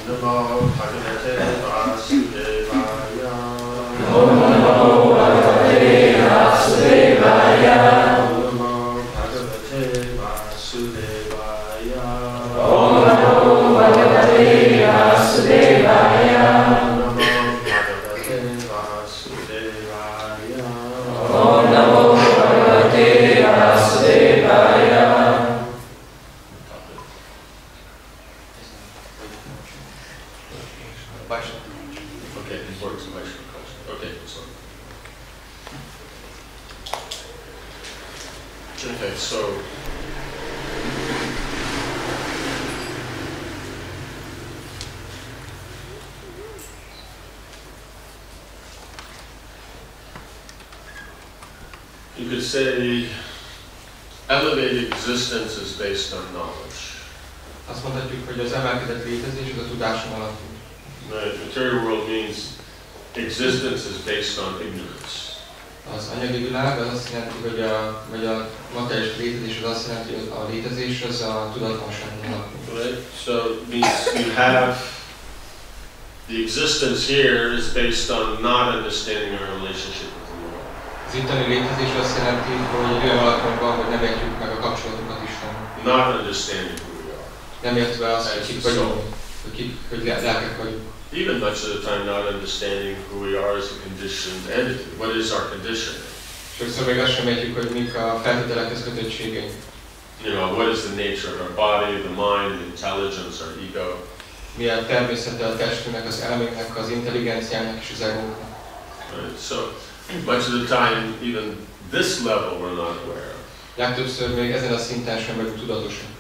Namo Bhagavate Vasudevaya. Om Namo Bhagavate Vasudevaya. Om Namo Bhagavate Vasudevaya. Om Namo Bhagavate Vasudevaya. Om Namo Bhagavate Vasudevaya. Okay, it works. Okay, sorry. Okay, so you could say elevated existence is based on knowledge. Azt mondhatjuk, hogy az emelkedett létezés az a tudáson alapul. The material world means existence is based on ignorance. Az anyagi világ az azt jelenti, hogy a materiális létezés az azt jelenti, hogy a létezés az a tudatlanságon alapul. Right? So it means you have the existence here is based on not understanding our relationship with the world. Az itteni létezés azt jelenti, hogy egy olyan alapon van, hogy nem értjük meg a kapcsolatunkat Istennel. Not understanding who we are. Nem értve azt, hogy kik vagyunk, hogy lelkek vagyunk. Even much of the time not understanding who we are as a conditioned entity. What is our condition? Sokszor még azt sem értjük, hogy mik a feltételekhez kötöttségeink. You know, what is the nature of our body, the mind, the intelligence, our ego? Mi a természete a testünknek, az elménknek, az intelligenciának és az egónknak. Right? So much of the time, even this level we're not aware of. Legtöbbször még ezen a szinten sem vagyunk tudatosak.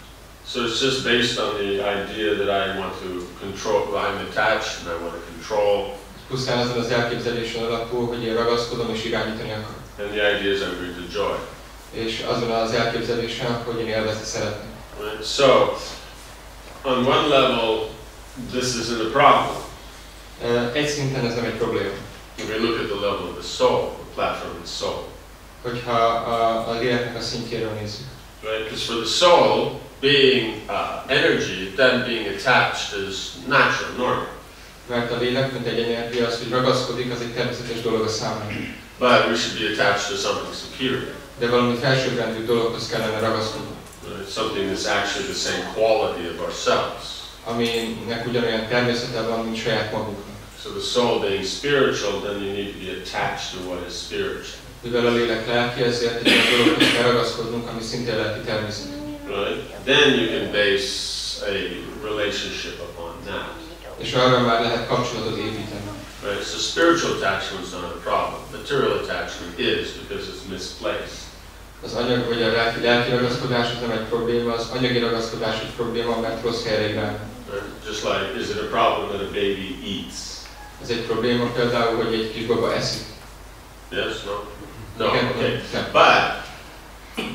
So it's just based on the idea that I want to control, I'm attached and I want to control. Pusztán azon az elképzelésen alapul, hogy én ragaszkodom és irányítani akarok. And the idea is I'm going to enjoy. És azon az elképzelésen, hogy én élvezni szeretném. Right? So, on one level, this isn't a problem. Egy szinten ez nem egy probléma. If we look at the level of the soul, the platform of the soul. Hogyha a léleknek a szintjéről nézzük. Right? Because for the soul, being energy, then being attached is natural, normal. Mert a lélek, mint egy energia, az, hogy ragaszkodik, az egy természetes dolog a számára. But we should be attached to something superior. De valami felsőbbrendű dologhoz kellene ragaszkodni. Right? Something that's actually the same quality of ourselves. Aminek ugyanolyan természete van, mint saját magunknak. So the soul being spiritual, then you need to be attached to what is spiritual. Mivel a lélek lelki, ezért egy olyan dologhoz kell ragaszkodnunk, ami szintén lelki természetű. Right? Then you can base a relationship upon that. És arra már lehet kapcsolatot építeni. Right? So spiritual attachment is not a problem. Material attachment is because it's misplaced. Az anyag vagy a lelki ragaszkodás az nem egy probléma, az anyagi ragaszkodás egy probléma, mert rossz helyre irányul. Right? Just like, is it a problem that a baby eats? Ez egy probléma például, hogy egy kis baba eszik. Yes? No? No? Okay. But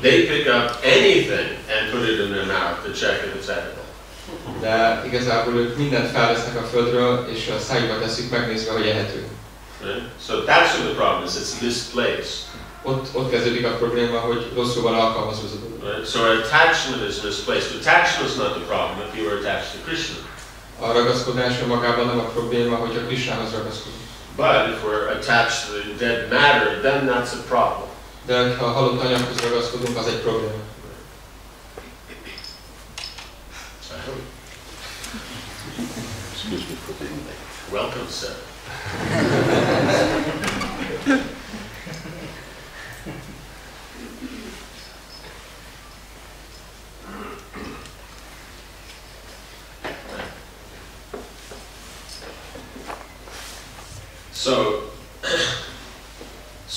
they pick up anything and put it in their mouth to check if it's edible. De igazából ők mindent felvesznek a földről, és a szájukba teszik megnézve, hogy ehető. Right? So that's where the problem is. It's misplaced. Ott kezdődik a probléma, hogy rosszul van alkalmazva az a dolog. Right? So our attachment is misplaced. Attachment is not the problem if you were attached to Krishna. A ragaszkodás magában nem a probléma, hogyha Krisnához ragaszkodunk. But if we're attached to the dead matter, then that's a problem. De ha a halott anyaghoz ragaszkodunk, az egy probléma. Excuse me for being late. Welcome, sir.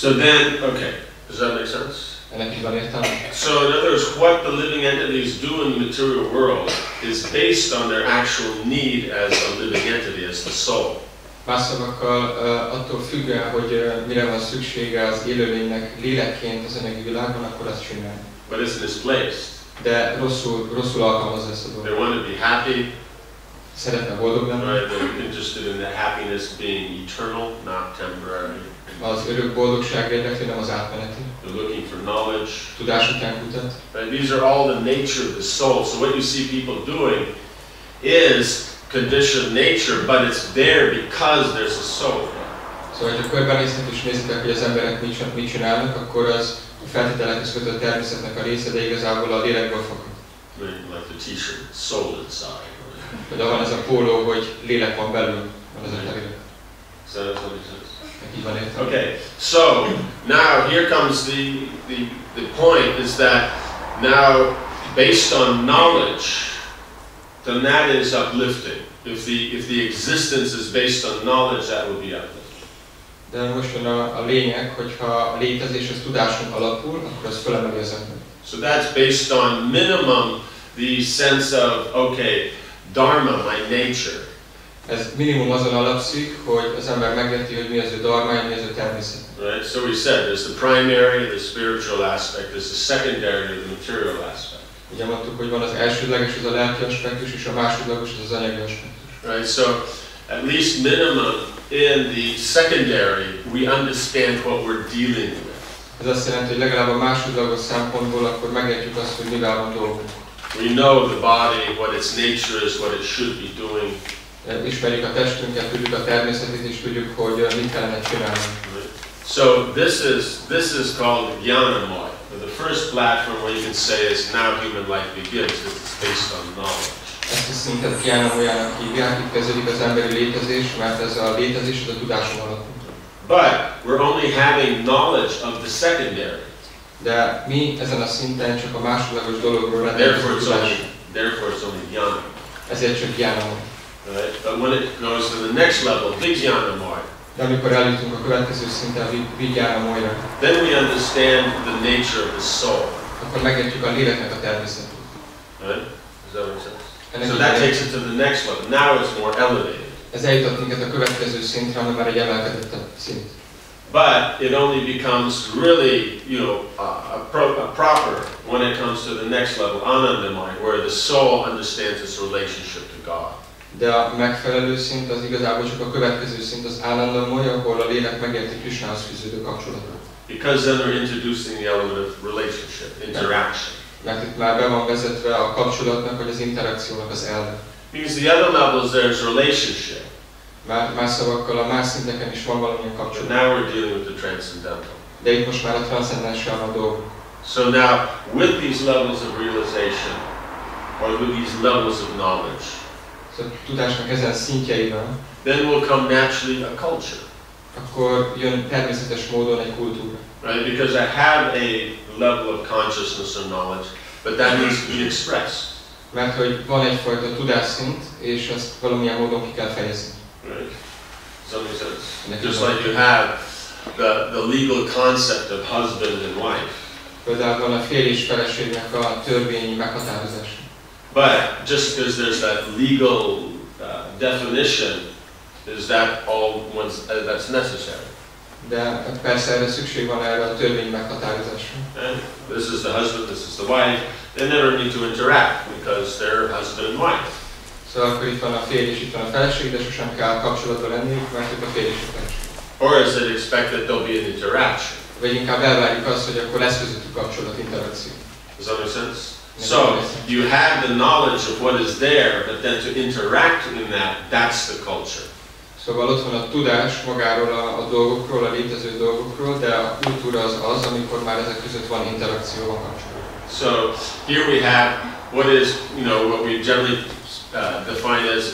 So then, okay, does that make sense? Ennek így van értelme? So in other words, what the living entities do in the material world is based on their actual need as a living entity, as the soul. Más szavakkal attól függően, hogy mire van szüksége az élőlénynek lélekként az anyagi világban, akkor azt csinálja. But it's misplaced. De rosszul alkalmazza ezt a dolgot. They want to be happy. Szeretne boldog lenni. Right, they're interested in the happiness being eternal, not temporary. Az örök boldogság érdekli, nem az átmeneti. They're looking for knowledge. Tudás után kutat. Right, these are all the nature of the soul. So what you see people doing is conditioned nature, but it's there because there's a soul. Szóval, ha körbenéztek és nézitek, hogy az emberek mit csinálnak, akkor az a feltételekhez kötött természetnek a része, de igazából a lélekből fakad. Like the t-shirt, soul inside. De van ez a póló, hogy lélek van belül, van ez a lélek. So that's what it says. Így van értelme. Okay, so now here comes the point is that now based on knowledge, then that is uplifting. If the existence is based on knowledge, that will be uplifting. De most jön a lényeg, hogyha a létezés az tudáson alapul, akkor az felemeli az ember. So that's based on minimum the sense of, okay, dharma, my nature. Ez minimum azon alapszik, hogy az ember megérti, hogy mi az ő dharmája, mi az ő természet. Right? So we said there's the primary, the spiritual aspect, there's the secondary, the material aspect. Ugye mondtuk, hogy van az elsődleges, az a lelki aspektus, és a másodlagos, az az anyagi aspektus. Right? So at least minimum in the secondary, we understand what we're dealing with. Ez azt jelenti, hogy legalább a másodlagos szempontból akkor megértjük azt, hogy mivel van dolgunk. We know the body, what its nature is, what it should be doing. Ismerjük a testünket, tudjuk a természetét, és tudjuk, hogy mit kellene csinálni. So this is called Jnanamoy. The first platform where you can say is now human life begins. This is based on knowledge. Ezt a szintet Jnanamoyának hívják, itt kezdődik az emberi létezés, mert ez a létezés az a tudáson alapul. But we're only having knowledge of the secondary. De mi ezen a szinten csak a másodlagos dologról rendelkezünk tudást. Therefore it's only jnana. Ezért csak Jnanamoy. Right? But when it goes to the next level, big Jnanamoy, De amikor eljutunk a következő szinten, Jnanamoyra, then we understand the nature of the soul. akkor megértjük a léleknek a természetét. Right? Does that make sense? So that takes it to the next level. Now it's more elevated. Ez eljutott minket a következő szintre, ami már egy emelkedettebb szint. But it only becomes really, proper when it comes to the next level, Anandamaya, where the soul understands its relationship to God. De a megfelelő szint az igazából csak a következő szint, az Anandamaya, ahol a lélek megérti Krisnához fűződő kapcsolatot. Because then we're introducing the element of relationship, interaction. Mert itt már be van vezetve a kapcsolatnak, vagy az interakciónak az elve. Because the other levels there's relationship. Más szavakkal a más szinteken is van valamilyen kapcsolat. But now we're dealing with the transcendental. De itt most már a transzcendenssel van dolgunk. So now, with these levels of realization, or with these levels of knowledge, Szóval a tudásnak ezen szintjeivel, then will come naturally a culture. Akkor jön természetes módon egy kultúra. Right? Because I have a level of consciousness or knowledge, but that needs to be expressed. Mert hogy van egyfajta tudásszint, és ezt valamilyen módon ki kell fejezni. Right? Does that make sense? Just like you have the legal concept of husband and wife. Például van a férj és feleségnek a törvényi meghatározása. But just because there's that legal definition, is that all that's necessary? De persze erre szükség van erre a törvény meghatározásra. And this is the husband, this is the wife. They never need to interact because they're husband and wife. Szóval akkor itt van a férj és itt van a feleség, de sosem kell kapcsolatban lenniük, mert itt a férj és a feleség. Or is it expected there'll be an interaction? Vagy inkább elvárjuk azt, hogy akkor lesz közöttük kapcsolat, interakció. Does that make sense? So, you have the knowledge of what is there, but then to interact in that, that's the culture. Szóval ott van a tudás magáról a dolgokról, a létező dolgokról, de a kultúra az, amikor már ezek között van interakció, van kapcsolat. So, here we have what is, what we generally define as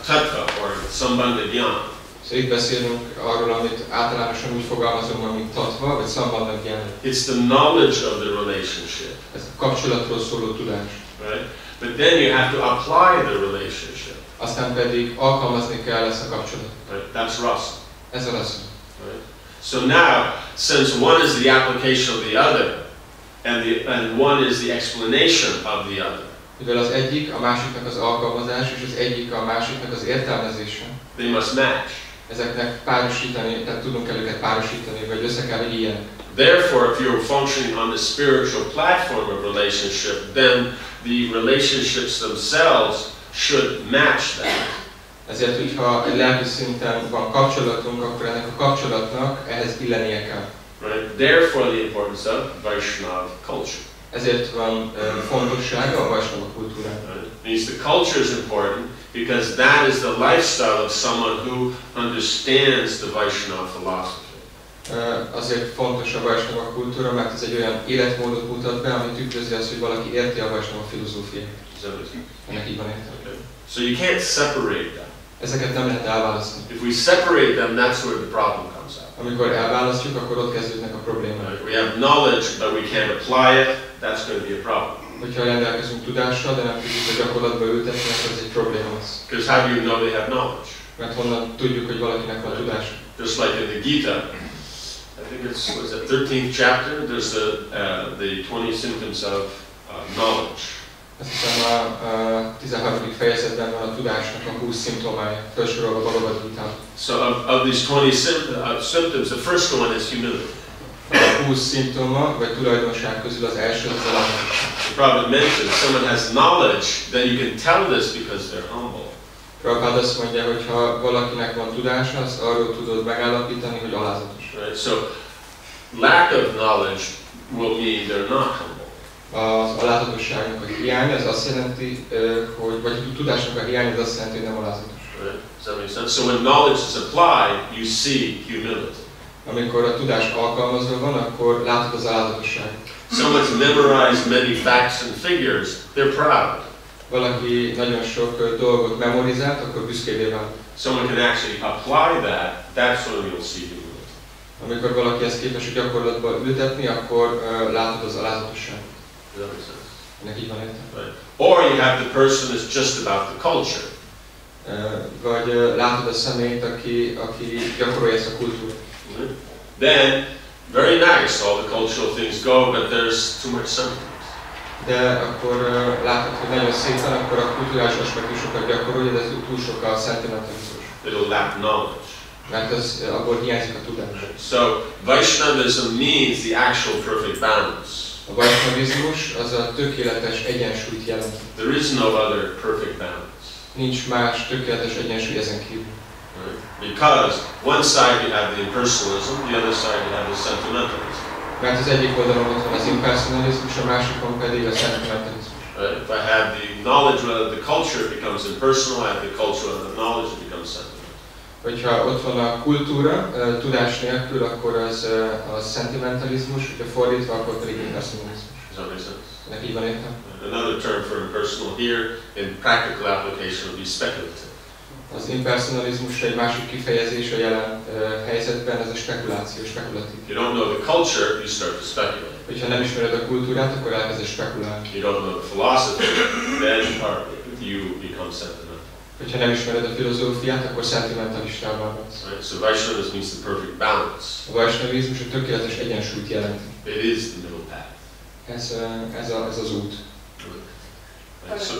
tattva, or sambandha jnana. Szóval itt beszélünk arról, amit általánosan úgy fogalmazom, mint tattva, vagy sambandha jnana. It's the knowledge of the relationship. Ez a kapcsolatról szóló tudás. Right? But then you have to apply the relationship. Aztán pedig alkalmazni kell ezt a kapcsolatot. Right? That's rasa. Ez a rasa. Right? So now, since one is the application of the other, and one is the explanation of the other, mivel az egyik a másiknak az alkalmazás, és az egyik a másiknak az értelmezése, they must match. Ezeknek párosítani, tehát tudunk kell őket párosítani, vagy össze kell, hogy ilyenek. Therefore, if you're functioning on the spiritual platform of relationship, then the relationships themselves should match that. Ezért, hogyha egy lelki szinten van kapcsolatunk, akkor ennek a kapcsolatnak ehhez illenie kell. Right? Therefore, the importance of vaisnava culture. Ezért van fontossága a vaisnava kultúrának. Right? Means the culture is important because that is the lifestyle of someone who understands the Vaishnava philosophy. Azért fontos a vaisnava kultúra, mert ez egy olyan életmódot mutat be, ami tükrözi azt, hogy valaki érti a vaisnava filozófiát. Ennek így van értelme. So you can't separate them. Ezeket nem lehet elválasztani. If we separate them, that's where the problem comes out. Amikor elválasztjuk, akkor ott kezdődnek a problémák. We have knowledge, but we can't apply it, that's going to be a problem. Hogyha rendelkezünk tudással, de nem tudjuk a gyakorlatba ültetni, akkor ez egy probléma lesz. Because how do you know they have knowledge? Mert honnan tudjuk, hogy valakinek van tudása. Just like in the Gita, I think it's was the 13th chapter. There's the 20 symptoms of knowledge. Azt hiszem a 13. fejezetben van a tudásnak a 20 szimptomája, felsorolva a Bhagavad Gitában. So of these 20 symptoms, the first one is humility. A 20 szimptoma, vagy tulajdonság közül az első az a láthatóság. The Prabhupada mentioned someone has knowledge, then you can tell this because they're humble. Prabhupada azt mondja, hogy ha valakinek van tudása, azt arról tudod megállapítani, hogy alázatos. Right? So lack of knowledge will mean they're not humble. Az alázatosságnak a hiánya az azt jelenti, hogy vagy a tudásnak a hiánya az azt jelenti, hogy nem alázatos. Right? Does that make sense? So when knowledge is applied, you see humility. Amikor a tudás alkalmazva van, akkor látod az alázatosságot. Someone's memorized many facts and figures, they're proud. Valaki nagyon sok dolgot memorizált, akkor büszkévé vált. Someone can actually apply that, that's when you'll see humility. Amikor valaki ezt képes a gyakorlatba ültetni, akkor látod az alázatosságot. Does that make sense? Ennek így van értelme. Right. Or you have the person that's just about the culture. Vagy látod a személyt, aki gyakorolja ezt a kultúrát. Then, very nice, all the cultural things go, but there's too much sentiment. De akkor látod, hogy nagyon szépen, akkor a kulturális aspektusokat gyakorolja, de ez túl sok a szentimentalizmus. It'll lack knowledge. Mert abból hiányzik a tudás. So, Vaishnavism means the actual perfect balance. A vaisnavizmus az a tökéletes egyensúlyt jelenti. There is no other perfect balance. Nincs más tökéletes egyensúly ezen kívül. Right? Because one side you have the impersonalism, the other side you have the sentimentalism. Mert az egyik oldalon ott van az impersonalizmus, a másikon pedig a sentimentalizmus. Right? If I have the knowledge rather than the culture, it becomes impersonal. I have the culture rather than the knowledge, it becomes sentimental. Hogyha ott van a kultúra, tudás nélkül, akkor az a sentimentalizmus, hogyha fordítva, akkor pedig impersonalizmus. Does that make sense? Ennek így van értelme? Another term for impersonal here in practical application would be speculative. Az impersonalizmus egy másik kifejezés a jelen helyzetben, ez a spekuláció, spekulatív. You don't know the culture, you start to speculate. Hogyha nem ismered a kultúrát, akkor elkezdesz spekulálni. You don't know the philosophy, then you become sentimental. Hogyha nem ismered a filozófiát, akkor szentimentalistává válsz. Right? So Vaishnavism means the perfect balance. A vaisnavizmus a tökéletes egyensúlyt jelenti. It is the middle path. Ez az út. Right? So,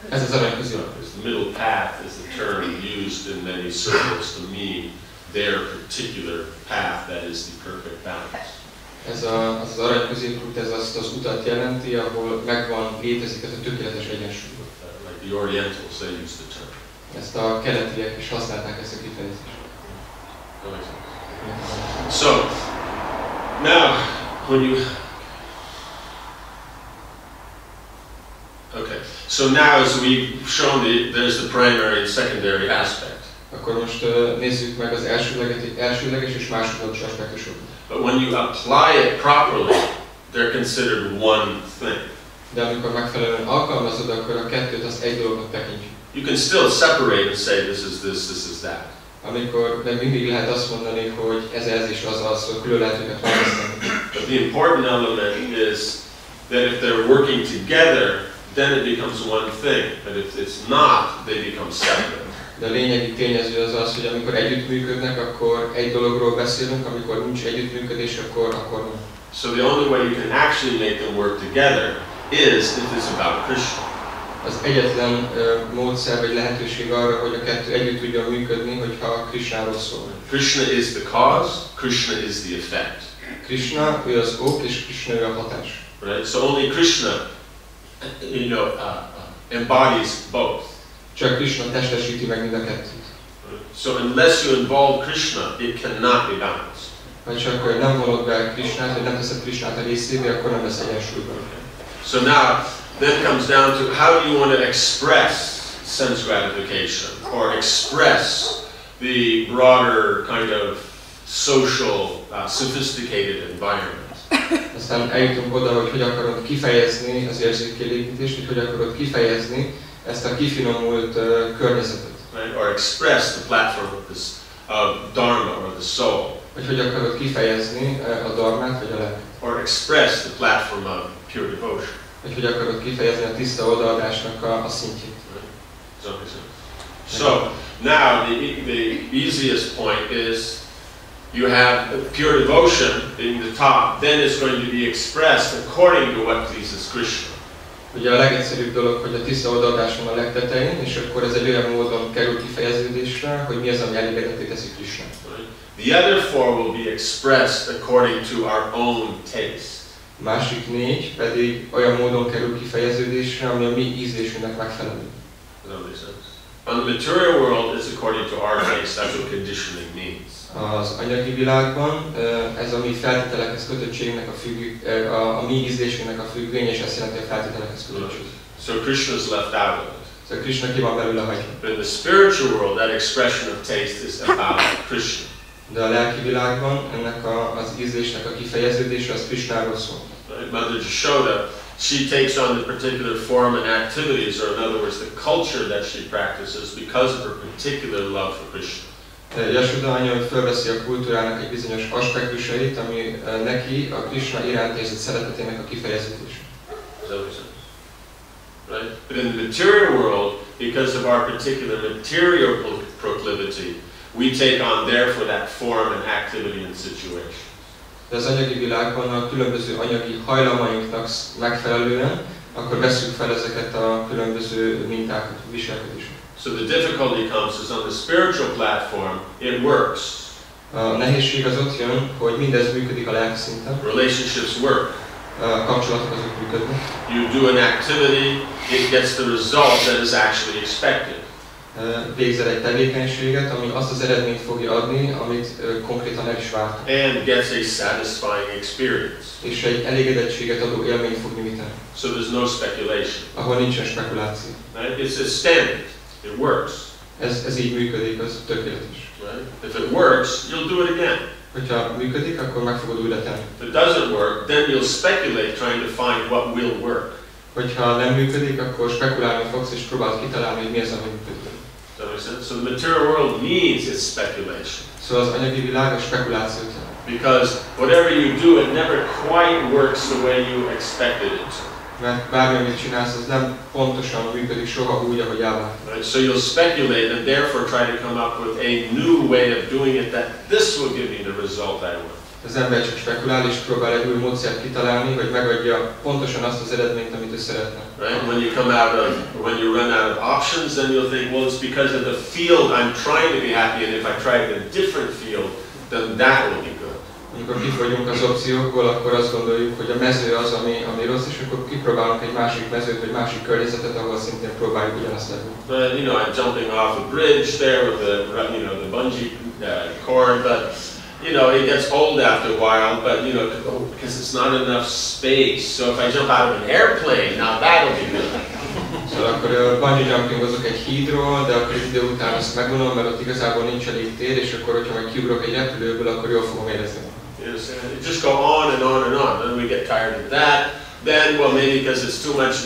Ez az aranyközi út. the middle path is the term used in many circles to mean their particular path that is the perfect balance. Ez az aranyközépút, ez azt az utat jelenti, ahol létezik ez a tökéletes egyensúly. Like the Orientals, they use the term. Ezt a keletiek is használták ezt a kifejezést. So, now, when you... Okay, so now as we've shown, there's the primary and secondary aspect. Akkor most nézzük meg az elsőleges és másodlagos aspektusokat. But when you apply it properly, they're considered one thing. De amikor megfelelően alkalmazod, akkor a kettőt az egy dolognak tekintjük. You can still separate and say this is this, this is that. Amikor de mindig lehet azt mondani, hogy ez és az, hogy külön lehet őket választani. But the important element is that if they're working together, then it becomes one thing. But if it's not, they become separate. De a lényegi tényező az, hogy amikor együttműködnek, akkor egy dologról beszélünk, amikor nincs együttműködés, akkor nem. So the only way you can actually make them work together is if it's about Krishna. Az egyetlen módszer vagy lehetőség arra, hogy a kettő együtt tudjon működni, hogyha Krishnáról szól. Krishna is the cause, Krishna is the effect. Krishna, ő az ok, és Krishna ő a hatás. Right? So only Krishna, embodies both. Csak Krishna testesíti meg mind a kettőt. So unless you involve Krishna, it cannot be balanced. Ha csak nem vonod be Krishnát, vagy nem teszed Krishnát a részébe, akkor nem lesz egyensúlyban. So now, then comes down to how do you want to express sense gratification or express the broader kind of social, sophisticated environment. Aztán eljutunk oda, hogy akarod kifejezni az érzékelégítést, hogy akarod kifejezni ezt a kifinomult környezetet. Right? Or express the platform of this dharma or the soul. Hogy akarod kifejezni a dharmát vagy a lelket. Or express the platform of pure devotion. Hogy akarod kifejezni a tiszta odaadásnak a szintjét. So now the easiest point is you have pure devotion in the top, then it's going to be expressed according to what pleases Krishna. Ugye a legegyszerűbb dolog, hogy a tiszta odaadás van a legtetején, és akkor ez egy olyan módon kerül kifejeződésre, hogy mi az, ami elégedetté teszi Krishna. The other four will be expressed according to our own taste. A másik négy pedig olyan módon kerül kifejeződésre, ami a mi ízlésünknek megfelelő. On the material world, it's according to our taste. That's what conditioning means. Az anyagi világban ez a mi feltételekhez kötöttségnek a mi ízlésünknek a függvény, és ezt jelenti a feltételekhez kötöttség. So Krishna is left out of it. Szóval Krishna ki van belőle hagyva. But in the spiritual world, that expression of taste is about Krishna. De a lelki világban ennek az ízlésnek a kifejeződése az Krishnáról szól. Mother Yashoda, she takes on the particular form and activities, or in other words, the culture that she practices because of her particular love for Krishna. Yashoda anya fölveszi a kultúrának egy bizonyos aspektusait, ami neki a Krishna iránt érzett szeretetének a kifejeződése. Right? But in the material world, because of our particular material proclivity, we take on therefore that form and activity and situation. De az anyagi világban a különböző anyagi hajlamainknak megfelelően, akkor veszünk fel ezeket a különböző mintákat, viselkedéseket. So the difficulty comes is on the spiritual platform, it works. A nehézség az ott jön, hogy mindez működik a lelki szinten. Relationships work. A kapcsolatok azok működnek. You do an activity, it gets the result that is actually expected. Végzel egy tevékenységet, ami azt az eredményt fogja adni, amit konkrétan el is várt. And gets a satisfying experience. És egy elégedettséget adó élményt fog nyújtani. So there's no speculation. Ahol nincsen spekuláció. Right? It's a standard. It works. Ez így működik, az tökéletes. Right? If it works, you'll do it again. Hogyha működik, akkor meg fogod újra tenni. If it doesn't work, then you'll speculate trying to find what will work. Hogyha nem működik, akkor spekulálni fogsz és próbálod kitalálni, hogy mi az, ami működik. So the material world needs its speculation. Szóval az anyagi világ a spekulációt jelent. Because whatever you do, it never quite works the way you expected it to. Mert bármi, amit csinálsz, az nem pontosan működik soha úgy, ahogy elvártad. Right? So you'll speculate and therefore try to come up with a new way of doing it that this will give me the result I want. Az ember csak spekulál és próbál egy új módszert kitalálni, hogy megadja pontosan azt az eredményt, amit ő szeretne. Right? When you run out of options, then you'll think, well, it's because of the field I'm trying to be happy, and if I try it in a different field, then that will be good. Amikor kifogyunk az opciókból, akkor azt gondoljuk, hogy a mező az, ami rossz, és akkor kipróbálunk egy másik mezőt, vagy másik környezetet, ahol szintén próbáljuk ugyanazt elérni. But I'm jumping off a bridge there with the bungee cord, but it gets old after a while, but because it's not enough space. So if I jump out of an airplane, now that'll be good. Szóval akkor bungee jumpingozok egy hídról, de akkor egy idő után azt megunom, mert ott igazából nincs elég tér, és akkor, hogyha meg kiugrok egy repülőből, akkor jól fogom érezni. You just go on and on and on. Then we get tired of that. Then, well, maybe because it's too much,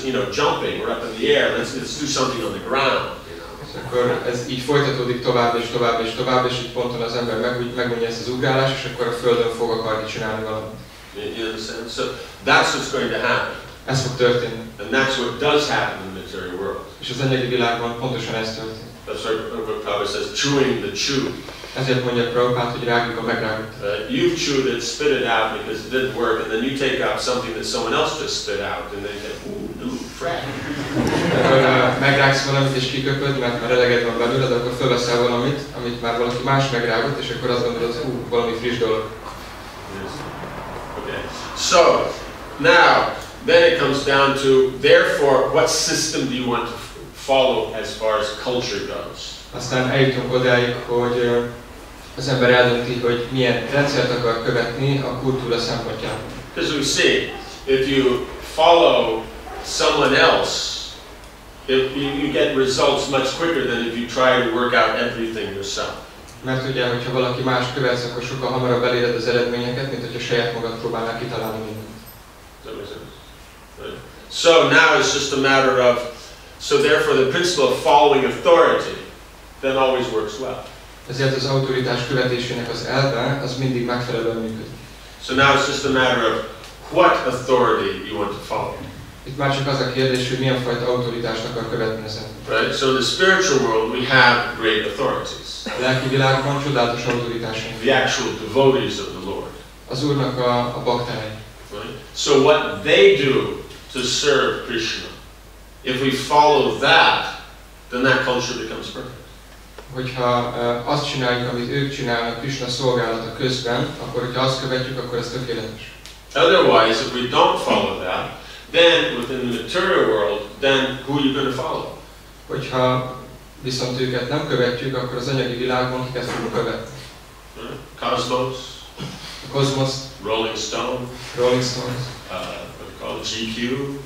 jumping, we're up in the air. Let's do something on the ground. Akkor ez így folytatódik tovább és tovább és tovább, és így ponton az ember megunja ezt az ugrálás, és akkor a földön fog akarni csinálni valamit. You understand? So that's what's going to happen. Ez fog történni. And that's what does happen in the material world. És az anyagi világban pontosan ez történik. That's what Prabhupada says, chewing the chew. Ezért mondja Prabhupada, hogy rágjuk a megrágott. You've chewed it, spit it out because it didn't work, and then you take out something that someone else just spit out, and then you think, ooh, new, fresh. Megrágsz valamit és kiköpöd, mert már eleged van belőle, de akkor fölveszel valamit, amit már valaki más megrágott, és akkor azt gondolod, hogy valami friss dolog. Okay. So, now, then it comes down to, therefore, what system do you want to follow as far as culture goes? Aztán eljutunk odáig, hogy az ember eldönti, hogy milyen rendszert akar követni a kultúra szempontjából. Because we see, if you follow someone else you get results much quicker than if you try to work out everything yourself. Mert ugye, hogyha valaki más követsz, akkor sokkal hamarabb eléred az eredményeket, mint hogyha saját magad próbálnál kitalálni mindent. So now it's just a matter of, so therefore the principle of following authority then always works well. Ezért az autoritás követésének az elve, az mindig megfelelően működik. So now it's just a matter of what authority you want to follow. Itt már csak az a kérdés, hogy milyen fajta autoritást akar követni az ember. Right? So in the spiritual world we have great authorities. A lelki világban csodálatos autoritásaink. The actual devotees of the Lord. Az Úrnak a baktái. Right? So what they do to serve Krishna, if we follow that, then that culture becomes perfect. Hogyha azt csináljuk, amit ők csinálnak Krishna szolgálata közben, akkor hogyha azt követjük, akkor ez tökéletes. Otherwise, if we don't follow that, then within the material world, then who are you going to follow? Hogyha viszont őket nem követjük, akkor az anyagi világban kiket fogunk követni. Cosmos, A kozmosz, Rolling Stone, Rolling Stones, what they call GQ.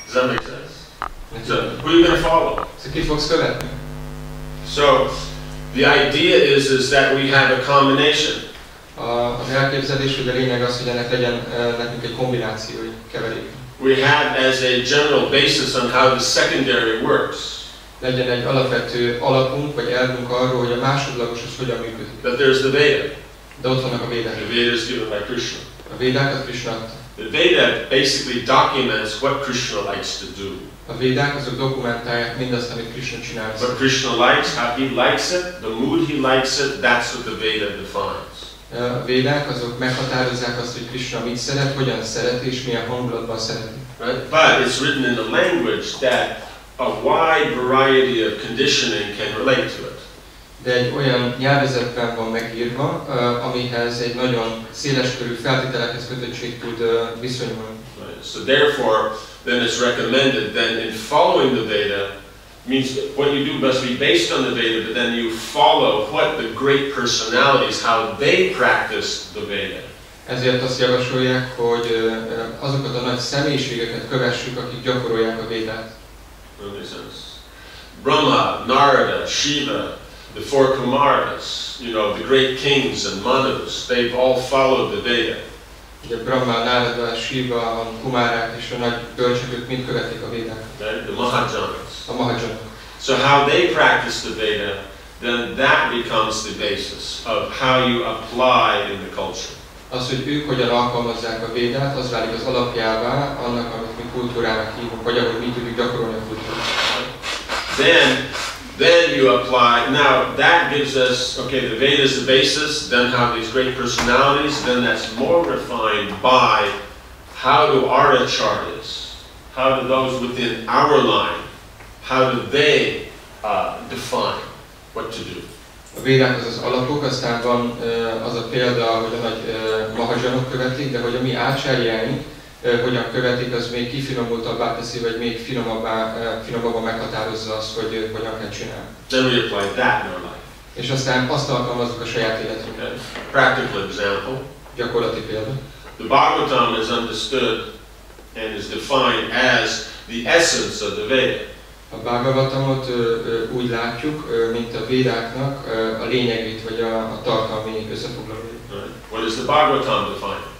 Does that make sense? So, who are you going to follow? So kit fogsz követni? So, the idea is that we have a combination. Az elképzelés, hogy a lényeg az, hogy ennek legyen nekünk egy kombináció, egy keverék. We have as a general basis on how the secondary works. Legyen egy alapvető alapunk, vagy elvünk arról, hogy a másodlagos az hogyan működik. But there's the Veda. De ott vannak a védák. The Veda is given by Krishna. A védákat Krishna adta. The Veda basically documents what Krishna likes to do. A védák azok dokumentálják mindazt, amit Krishna csinál. What Krishna likes, how he likes it, the mood he likes it, that's what the Veda defines. A védák azok meghatározzák azt, hogy Krishna mit szeret, hogyan szereti és milyen hangulatban szereti. Right? But it's written in a language that a wide variety of conditioning can relate to it. De egy olyan nyelvezetben van megírva, amihez egy nagyon széleskörű feltételekhez kötöttség tud viszonyulni. Right? So therefore, then it's recommended then in following the Veda means what you do must be based on the Veda, but then you follow what the great personalities, how they practice the Veda. Ezért azt javasolják, hogy azokat a nagy személyiségeket kövessük, akik gyakorolják a védát. Brahma, Narada, Shiva, the four Kumaras, you know, the great kings and Manus, they've all followed the Veda. Ugye Brahma, Narada, Shiva, a Kumárák és a nagy bölcsök, ők mind követik a védákat. Right? The Mahajanas. A Mahajanak. So how they practice the Veda, then that becomes the basis of how you apply in the culture. Az, hogy ők hogyan alkalmazzák a védát, az válik az alapjává annak, amit mi kultúrának hívunk, vagy ahogy mi tudjuk gyakorolni a kultúrát. Then you apply, now that gives us, okay, the Veda is the basis, then have these great personalities, then that's more refined by how do our acharyas, how do those within our line, how do they define what to do. A védák az az alapok, aztán van az a példa, hogy a nagy mahajanok követik, de hogy a mi ácsárjáink hogyan követik, az még kifinomultabbá teszi, vagy még finomabban meghatározza azt, hogy hogyan kell csinálni. Then we apply that in our life. És aztán azt alkalmazzuk a saját életünkben. Practical example. Gyakorlati példa. The Bhagavatam is understood and is defined as the essence of the Veda. A Bhagavatamot úgy látjuk, mint a védáknak a lényegét, vagy a tartalmi összefoglalóit. What is the Bhagavatam defined?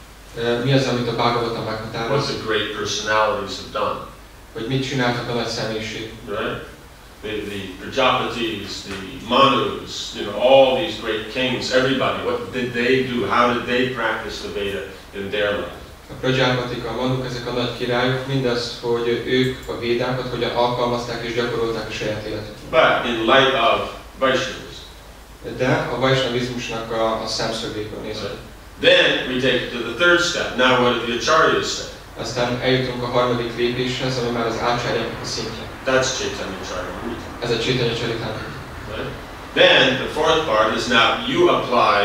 Mi az, amit a Bhagavatam meghatároz? What the great personalities have done. Hogy mit csináltak a nagy személyiség. Right? The Prajapatis, the Manus, you know, all these great kings, everybody, what did they do? How did they practice the Veda in their life? A Prajapatik, a Manuk, ezek a nagy királyok, mindaz, hogy ők a védákat hogyan alkalmazták és gyakorolták a saját életükben. But in light of Vaishnavism. De a vaisnavizmusnak a szemszögéből nézve. Then we take it to the third step. Now what do the acharyas say? Aztán eljutunk a harmadik lépéshez, ami már az ácsárjának a szintje. That's Chaitanya Charitamrita. Ez a Chaitanya Charitamrita. Right? Then the fourth part is now you apply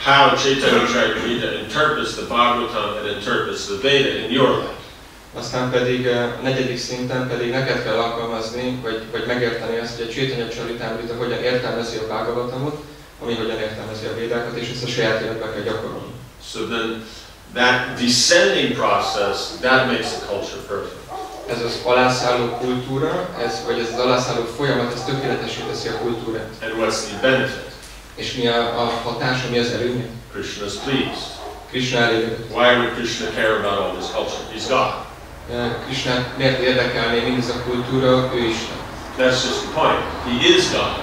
how Chaitanya Charitamrita interprets the Bhagavatam and interprets the Veda in your life. Aztán pedig a negyedik szinten pedig neked kell alkalmazni, vagy megérteni azt, hogy a Chaitanya Charitamrita hogyan értelmezi a Bhagavatamot, ami hogyan értelmezi a védákat, és ezt a saját életbe kell gyakorolni. So then that descending process, that makes the culture perfect. Ez az alászálló kultúra, vagy ez az alászálló folyamat, ez tökéletesé teszi a kultúrát. And what's the benefit? És mi a hatása, mi az előnye? Krishna is pleased. Krishna elégedett. Why would Krishna care about all this culture? He's God. Krisnát miért érdekelné mindez a kultúra? Ő Isten. That's just the point. He is God.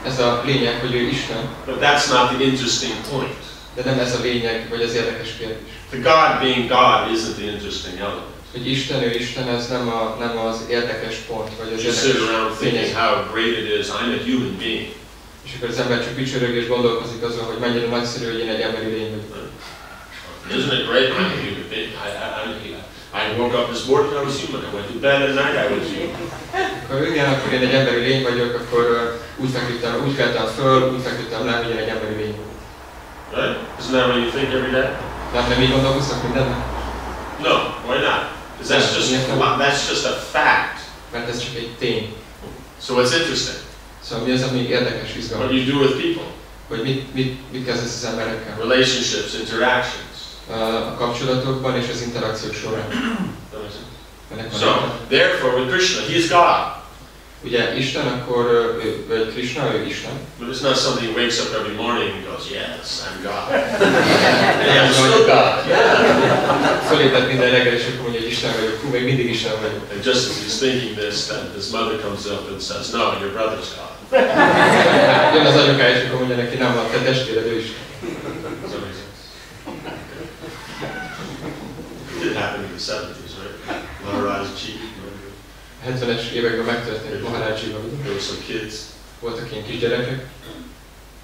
Ez a lényeg, hogy ő Isten. But that's not the interesting point. De nem ez a lényeg, vagy az érdekes kérdés. The God being God isn't the interesting element. Hogy Isten, ő Isten, ez nem az érdekes pont, vagy az You sit érdekes around thinking tényező. how great it is. I'm a human being. És akkor az ember csak picsörög és gondolkozik azon, hogy mennyire nagyszerű, hogy én egy emberi lény vagyok. Isn't it great? I'm a human being. I woke up this morning, I was human. I went to bed at night, I was human. Akkor igen, akkor én egy emberi lény vagyok, akkor úgy keltem föl, úgy feküdtem le, hogy én egy emberi lény vagyok. Right? Isn't that what you think every day? Nem így gondolkoztak minden nap? No, why not? Because that's just a fact. Mert ez csak egy tény. So what's interesting? Szóval mi az, ami érdekes, izgalmas? What you do with people. Hogy mit kezdesz az emberekkel? Relationships, interactions. A kapcsolatokban és az interakciók során. So, therefore with Krishna, he is God. Ugye Isten, akkor vagy Krishna, ő Isten. But it's not something he wakes up every morning and goes, yes, I'm God. And I'm still God. Fölébred minden reggel, és akkor mondja, hogy Isten vagyok, hú, még mindig Isten vagyok. And just as he's thinking this, then his mother comes up and says, no, your brother's God. Jön az anyukája, és akkor mondja neki, nem, a te testvéred, ő Isten. It did happen in the 70s, right? Maharaja cheated. 70-es években megtörtént Maharajival. There were some kids. Voltak ilyen kisgyerekek.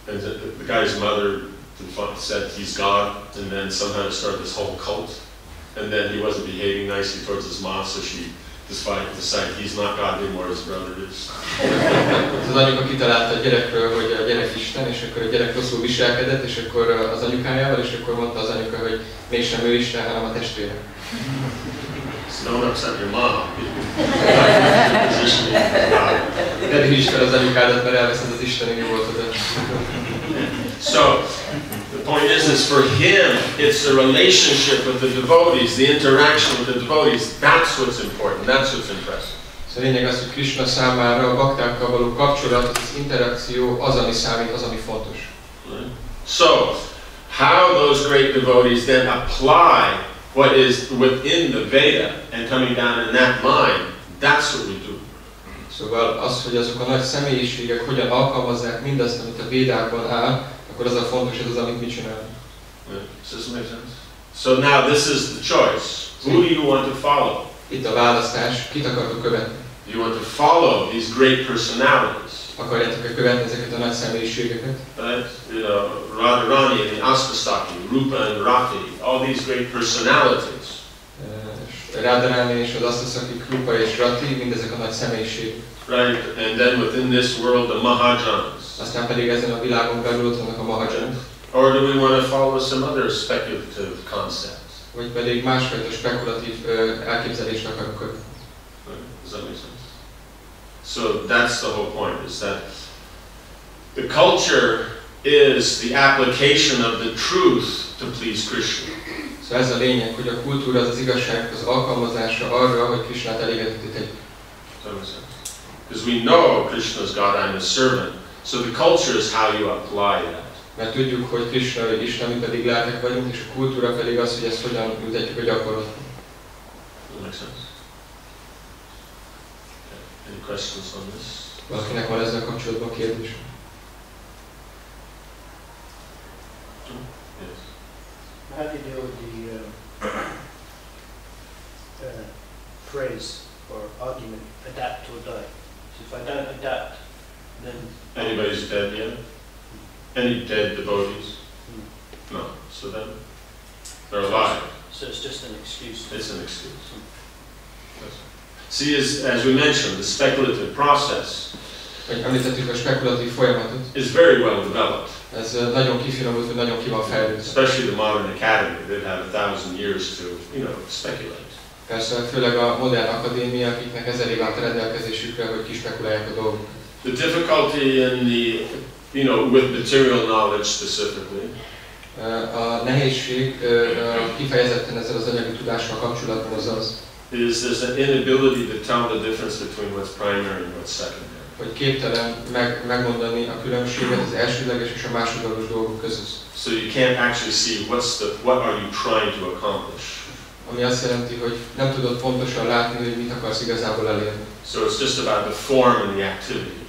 And the guy's mother said he's God, and then somehow to start this whole cult. And then he wasn't behaving nicely towards his mom, so she decided he's not God anymore, his brother is. Az anyuka kitalálta a gyerekről, hogy a gyerek Isten, és akkor a gyerek rosszul viselkedett, és akkor az anyukájával, és akkor mondta az anyuka, hogy mégsem ő Isten, hanem a testvére. So don't upset your mom. Ne dühítsd fel az anyukádat, mert elveszed az isteni mi voltodat. So, the point is for him, it's the relationship with the devotees, the interaction with the devotees. That's what's important. That's what's impressive. Szóval lényeg az, hogy Krishna számára a baktákkal való kapcsolat, az interakció az, ami számít, az, ami fontos. So, how those great devotees then apply what is within the Veda and coming down in that mind, that's what we do. Szóval az, hogy azok a nagy személyiségek hogyan alkalmazzák mindazt, amit a Védákban áll, akkor az a fontos, ez az, amit mi csinálunk. Does this make sense? So now this is the choice. Who do you want to follow? Itt a választás, kit akartok követni? Do you want to follow these great personalities? Akarjátok követni ezeket a nagy személyiségeket? Right? You know, Radharani and the Astastaki, Rupa and Rati, all these great personalities. Radharani és az Astastaki, Rupa és Rati, mindezek a nagy személyiségek. Right? And then within this world, the Mahajanas. Aztán pedig ezen a világon belül ott vannak a Mahajanas. Or do we want to follow some other speculative concepts? Vagy pedig másfajta spekulatív elképzelést akarunk követni. Does that make sense? So that's the whole point, is that the culture is the application of the truth to please Krishna. Szóval ez a lényeg, hogy a kultúra az igazság, az alkalmazása arra, hogy Krisnát elégedetté tegyük. Does that make sense? Because we know Krishna's God, I'm a servant. So the culture is how you apply that. Mert tudjuk, hogy Krishna, hogy Isten, mi pedig lelkek vagyunk, és a kultúra pedig az, hogy ezt hogyan ültetjük a gyakorlatba. Does that make sense? Okay. Any questions on this? Valakinek van ezzel kapcsolatban kérdés? Yes. How do you deal with the phrase or argument, adapt or die? So if I don't adapt, then... Anybody's dead yet? Any dead devotees? No. So then they're alive. So it's just an excuse. It's an excuse. See, as we mentioned, the speculative process Említettük a spekulatív folyamatot. is very well developed. Ez nagyon kifinomult, hogy nagyon ki van fejlődve. Especially the modern academy, they've had 1,000 years to, speculate. Persze, főleg a modern akadémia, akiknek 1000 év állt a rendelkezésükre, hogy kispekulálják a dolgokat. The difficulty in the, with material knowledge specifically, a nehézség kifejezetten ezzel az anyagi tudással kapcsolatban az, is there's an inability to tell the difference between what's primary and what's secondary. Hogy képtelen megmondani a különbséget az elsődleges és a másodlagos dolgok között. So you can't actually see what are you trying to accomplish. Ami azt jelenti, hogy nem tudod pontosan látni, hogy mit akarsz igazából elérni. So it's just about the form and the activity.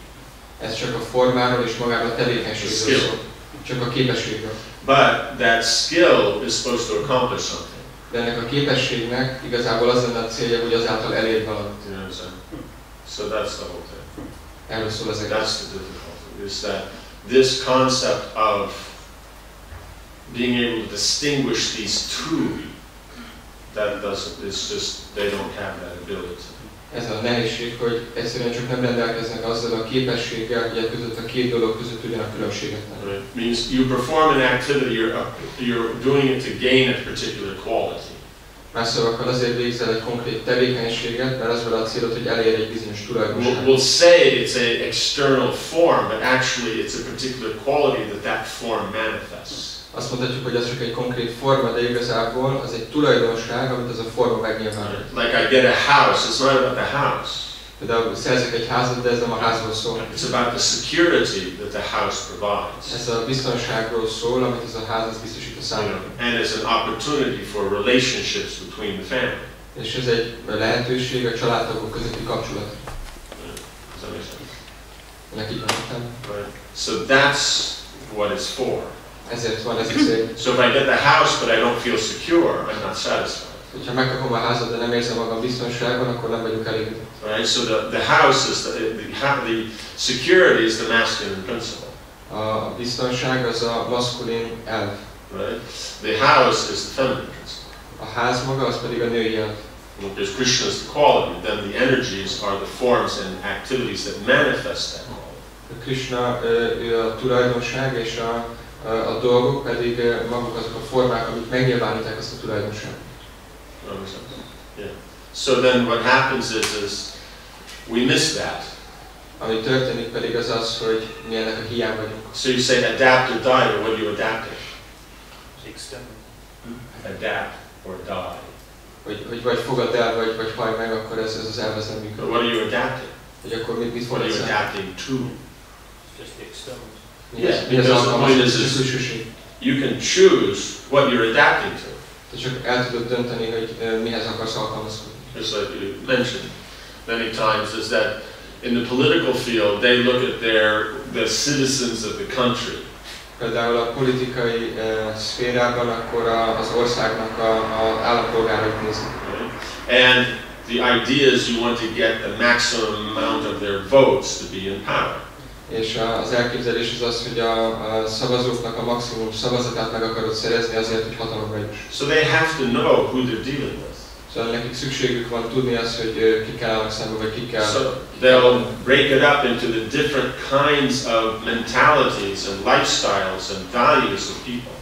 Ez csak a formáról és magáról a tevékenységről szól. Csak a képességről. But that skill is supposed to accomplish something. De ennek a képességnek igazából az lenne a célja, hogy azáltal elérj valamit. You know what I'm saying? So that's the whole thing. Erről szól az egész. That's the difficulty, is that this concept of being able to distinguish these two, they don't have that ability. Ez a nehézség, hogy egyszerűen csak nem rendelkeznek azzal a képességgel, hogy között a két dolog között ugyan a különbséget nem. It means you perform an activity, you're doing it to gain a particular quality. Más szavakkal azért végzel egy konkrét tevékenységet, mert az vele a célod, hogy elérj egy bizonyos tulajdonságot. We'll say it's an external form, but actually it's a particular quality that form manifests. Azt mondhatjuk, hogy az csak egy konkrét forma, de igazából az egy tulajdonság, amit az a forma megnyilvánul. Like I get a house, it's not about the house. Például szerzek egy házat, de ez nem a házról szól. It's about the security that the house provides. Ez a biztonságról szól, amit ez a ház biztosít a számomra. And it's an opportunity for relationships between the family. És ez egy lehetőség a családtagok közötti kapcsolat. Does that make sense? Neki mondtam. Right. So that's what it's for. Ezért van ez a cél. So if I get the house but I don't feel secure, I'm not satisfied. Ha megkapom a házat, de nem érzem magam biztonságban, akkor nem vagyok elégedett. Right. So the house is the security is the masculine principle. A biztonság az a maszkulin elv. Right. The house is the feminine principle. A ház maga az pedig a női elv. Because Krishna is the quality, then the energies are the forms and activities that manifest that quality. Krishna ő a tulajdonság, és a dolgok pedig maguk azok a formák, amik megnyilvánítják azt a tulajdonságot. Yeah. So then what happens is we miss that. Ami történik pedig az az, hogy mi ennek a hiány vagyunk. So you say adapt or die, or what are you adapting? External. Adapt or die. Hogy vagy fogadd el, vagy hajj meg, akkor ez az elv nem működik. But what are you adapting? Hogy akkor mit What are fogadsz you el? adapting to? Just the external. Mi az alkalmazás, a külsőség? You can choose what you're adapting to. Te csak el tudod dönteni, hogy mihez akarsz alkalmazkodni. Just like you mentioned many times, is that in the political field they look at the citizens of the country. Például a politikai szférában akkor az országnak az állampolgárait nézik. And the idea is you want to get the maximum amount of their votes to be in power. És az elképzelés az az, hogy a szavazóknak a maximum szavazatát meg akarod szerezni azért, hogy hatalomra juss. So they have to know who they're dealing with. Szóval nekik szükségük van tudni azt, hogy kikkel állnak szembe, vagy kikkel. So they'll break it up into the different kinds of mentalities and lifestyles and values of people.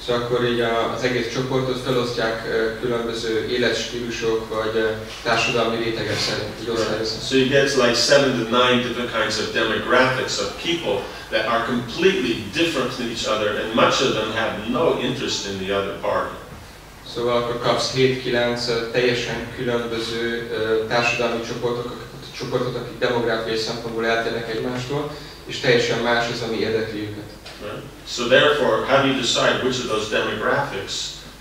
Szóval akkor így az egész csoportot felosztják különböző életstílusok, vagy társadalmi rétegek szerint, így osztályozni. So you get like 7 to 9 different kinds of demographics of people that are completely different from each other, and much of them have no interest in the other party. Szóval akkor kapsz 7-9 teljesen különböző társadalmi csoportot, akik demográfiai szempontból eltérnek egymástól, és teljesen más az, ami érdekli őket. Right? So therefore, how do you decide which of those demographics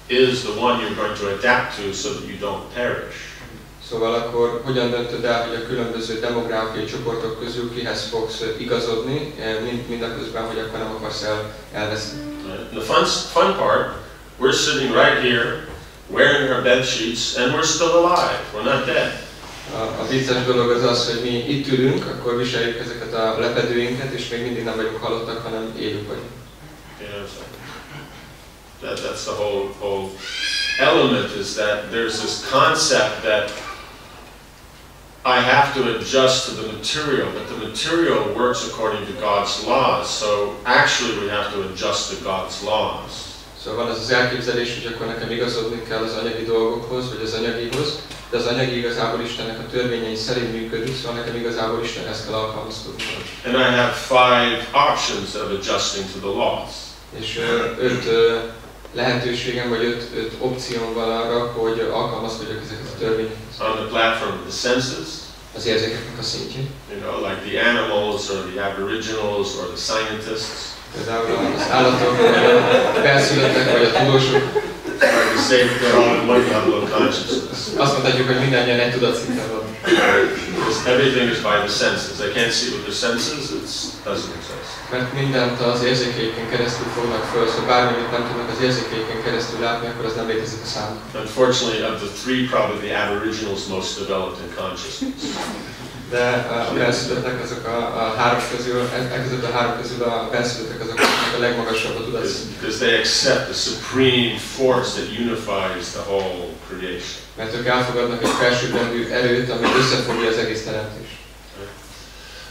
is the one you're going to adapt to so that you don't perish? Szóval akkor hogyan döntöd el, hogy a különböző demográfiai csoportok közül kihez fogsz igazodni, mindaközben, hogy akkor nem akarsz elveszni. Right? The fun part, we're sitting right here, wearing our bed sheets, and we're still alive. We're not dead. A vicces dolog az az, hogy mi itt ülünk, akkor viseljük ezeket a lepedőinket, és még mindig nem vagyunk halottak, hanem élők vagyunk. That's the whole element, is that there's this concept that I have to adjust to the material, but the material works according to God's laws, so actually we have to adjust to God's laws. Szóval van ez az elképzelés, hogy akkor nekem igazodni kell az anyagi dolgokhoz, vagy az anyagihoz, de az anyagi igazából Istennek a törvényei szerint működik, szóval nekem igazából Istenhez kell alkalmazkodni. And I have 5 options of adjusting to the laws. És 5 lehetőségem, vagy 5 opcióm van arra, hogy alkalmazkodjak ezekhez a törvényekhez. On the platform of the senses, az érzékeknek a szintjén. You know, like the animals or the aboriginals or the scientists. Például az állatok, a benszülöttek, vagy a tudósok. Hard to say they're all in one level of consciousness. Azt mondhatjuk, hogy mindannyian egy tudatszinten van. Everything is by the senses. They can't see with their senses, it doesn't exist. Mert mindent az érzékeiken keresztül fognak föl, szóval bármit nem tudnak az érzékeiken keresztül látni, akkor az nem létezik a számuk. Unfortunately, of the 3, probably the aboriginals most developed in consciousness. De a benszülöttek azok a 3 közül, között a 3 közül a benszülöttek azok a legmagasabb a tudatszint. Because they accept the supreme force that unifies the whole creation. Mert ők elfogadnak egy felsőbbrendű erőt, ami összefogja az egész teremtést.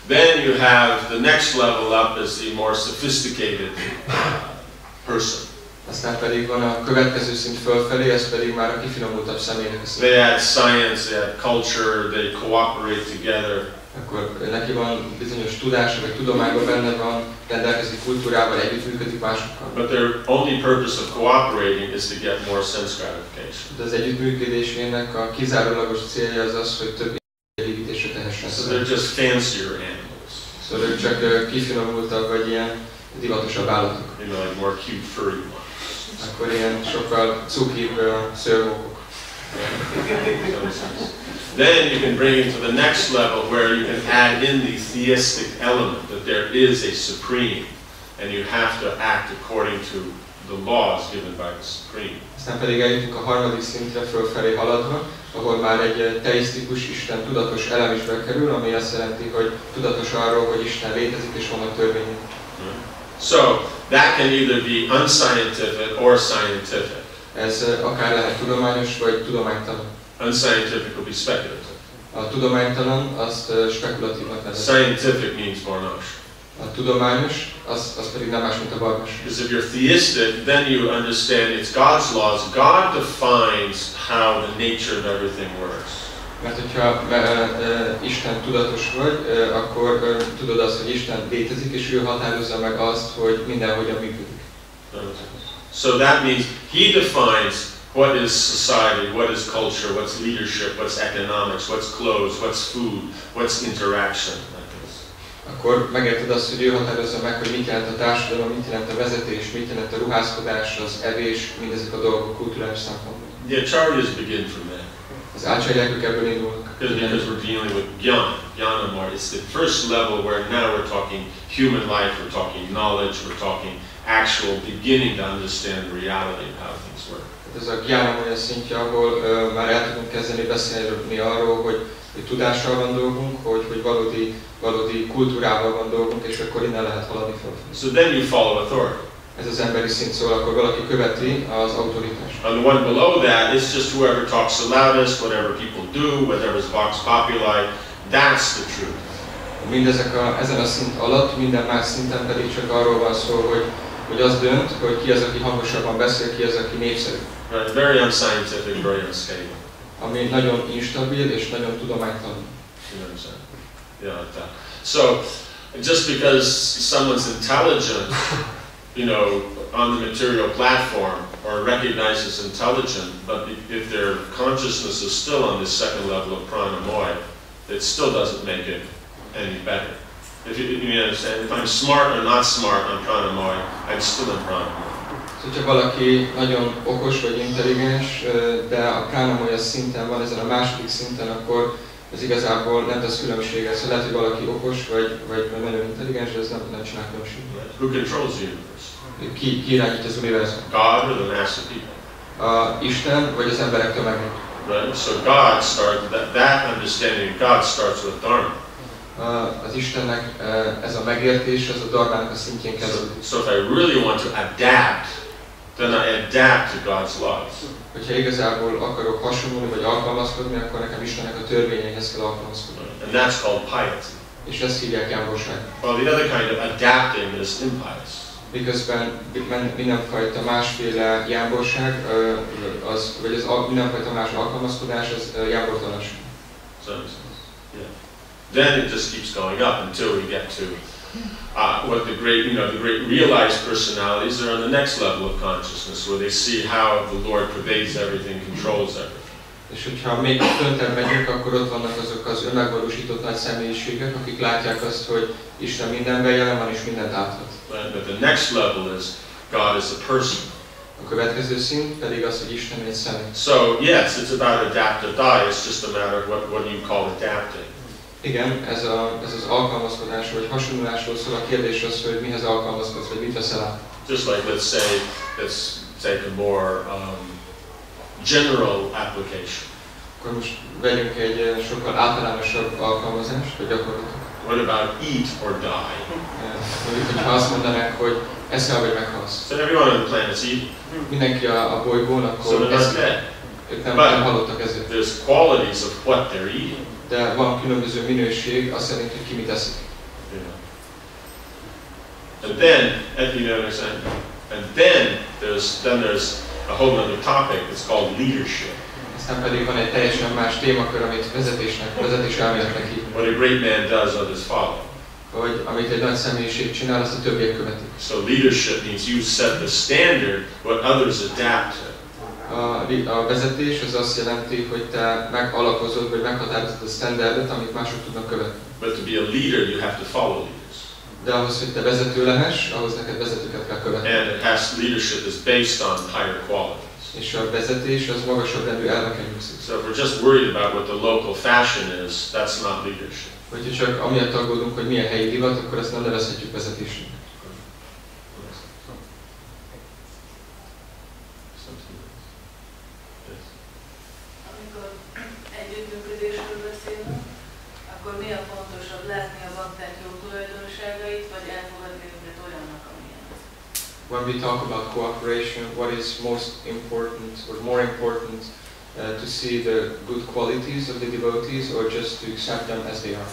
Then you have the next level up as the more sophisticated person. Aztán pedig van a következő szint fölfelé, ez pedig már a kifinomultabb személynek a szint. They add science, they add culture, they cooperate together. Akkor neki van bizonyos tudása, vagy tudományban benne van, rendelkezik kultúrával, együttműködik másokkal. But their only purpose of cooperating is to get more sense gratification. De az együttműködésének a kizárólagos célja az az, hogy több elégítésre tehessen. So they're just fancier animals. Szóval ők csak kifinomultabb, vagy ilyen divatosabb állatok. You know, like more cute furry ones. Akkor ilyen sokkal cukibb szőrmókok. Then you can bring it to the next level where you can add in the theistic element, that there is a supreme, and you have to act according to the laws given by the supreme. Aztán pedig eljutunk a harmadik szintre fölfelé haladva, ahol már egy teisztikus Isten tudatos elem is bekerül, ami azt jelenti, hogy tudatos arról, hogy Isten létezik és vannak törvények. So that can either be unscientific or scientific. Ez akár lehet tudományos vagy tudománytalan. Unscientific will be speculative. A tudománytalan azt spekulatívnak nevezik. Scientific means varnash. A tudományos az pedig nem más, mint a varnas. Because if you're theistic, then you understand it's God's laws. God defines how the nature of everything works. Mert hogyha Isten tudatos vagy, akkor tudod azt, hogy Isten létezik, és ő határozza meg azt, hogy minden hogyan működik. So that means He defines what is society, what is culture, what's leadership, what's economics, what's clothes, what's food, what's interaction. Akkor megérted azt, hogy ő határozza meg, hogy mit jelent a társadalom, mit jelent a vezetés, mit jelent a ruházkodás, az evés, mindezek a dolgok kulturális szempontból. The acharyas begin from there. Az ácsáryák ők ebből indulnak. Because we're dealing with jnana. Jnana more. It's the first level where now we're talking human life, we're talking knowledge, we're talking actual beginning to understand the reality of how things work. Ez a gyána olyan szintje, ahol már el tudunk kezdeni beszélni arról, hogy tudással van dolgunk, hogy valódi kultúrával van dolgunk, és akkor innen lehet haladni felfelé. So then you follow authority. Ez az emberi szint, szóval akkor valaki követi az autoritást. And the one below that is just whoever talks the loudest, whatever people do, whatever's vox populi, that's the truth. Ezen a szint alatt, minden más szinten pedig csak arról van szó, hogy az dönt, hogy ki az, aki hangosabban beszél, ki az, aki népszerű. Right? Very unscientific, very unstable. Ami nagyon instabil és nagyon tudománytalan. You know what I'm saying? Yeah, like that. So, just because someone's intelligent, you know, on the material platform, or recognizes intelligent, but if their consciousness is still on this second level of prana-moy, it still doesn't make it any better. If you understand, if I'm smart or not smart on prana-moy, I'm still in prana-moy. Szóval, ha valaki nagyon okos vagy intelligens, de a prana-moy szinten van, ezen a második szinten, akkor ez igazából nem tesz különbséget. Szóval lehet, hogy valaki okos vagy nagyon intelligens, de ez nem csinál különbséget. Who controls the universe? Ki irányít az univerzum? God or the mass of people? Isten vagy az emberek tömege? Right? So God starts, that understanding of God starts with dharma. Az Istennek ez a megértés, az a dharmának a szintjén kezdődik. So if I really want to adapt, then I adapt to God's laws. Hogyha igazából akarok hasonlulni vagy alkalmazkodni, akkor nekem Istennek a törvényeihez kell alkalmazkodni. And that's called piety. És ezt hívják jámborság. Well, the other kind of adapting is impious. miközben mindenfajta másféle jámborság, vagy mindenfajta más alkalmazkodás, az jámbortalanság. Then it just keeps going up until we get to what the great, the great realized personalities are on the next level of consciousness, where they see how the Lord pervades everything, controls everything. És hogyha még föntebb megyünk, akkor ott vannak azok az önmegvalósított nagy személyiségek, akik látják azt, hogy Isten mindenben jelen van és mindent áthat. But the next level is God is a person. A következő szint pedig az, hogy Isten egy személy. So yes, it's about adapt or die. It's just a matter of what you call adapting. Igen, ez az alkalmazkodás vagy hasonlulásról szól. A kérdés az, hogy mihez alkalmazkodsz, vagy mit veszel át. Just like let's take a more general application. Akkor most vegyünk egy sokkal általánosabb alkalmazást, vagy gyakorlatot. What about eat or die? Hogyha azt mondanák, hogy eszel vagy meghalsz. So everyone on the planet is eating. Mindenki a bolygón, akkor eszik. Ők nem halottak ezért. There's qualities of what they're eating. De van különböző minőség, azt szerint, hogy ki mit eszik. And then, and then there's a whole other topic that's called leadership. Aztán pedig van egy teljesen más témakör, amit vezetés elméletnek hívnak. What a great man does, others follow. Hogy amit egy nagy személyiség csinál, azt a többiek követik. So leadership means you set the standard, what others adapt to. A vezetés az azt jelenti, hogy te megalapozod, vagy meghatározod a standardet, amit mások tudnak követni. But to be a leader, you have to follow leaders. De ahhoz, hogy te vezető lehess, ahhoz neked vezetőket kell követni. And leadership is based on higher qualities. És a vezetés az magasabb rendű elveken nyugszik. So if we're just worried about what the local fashion is, that's not leadership. Hogyha csak amiatt aggódunk, hogy milyen helyi divat, akkor ezt nem nevezhetjük vezetésnek. Amikor együttműködésről beszélünk, akkor mi a fontosabb, látni a bakták jó tulajdonságait, vagy elfogadni őket olyannak, amilyen? When we talk about cooperation, what is most important or more important to see the good qualities of the devotees or just to accept them as they are?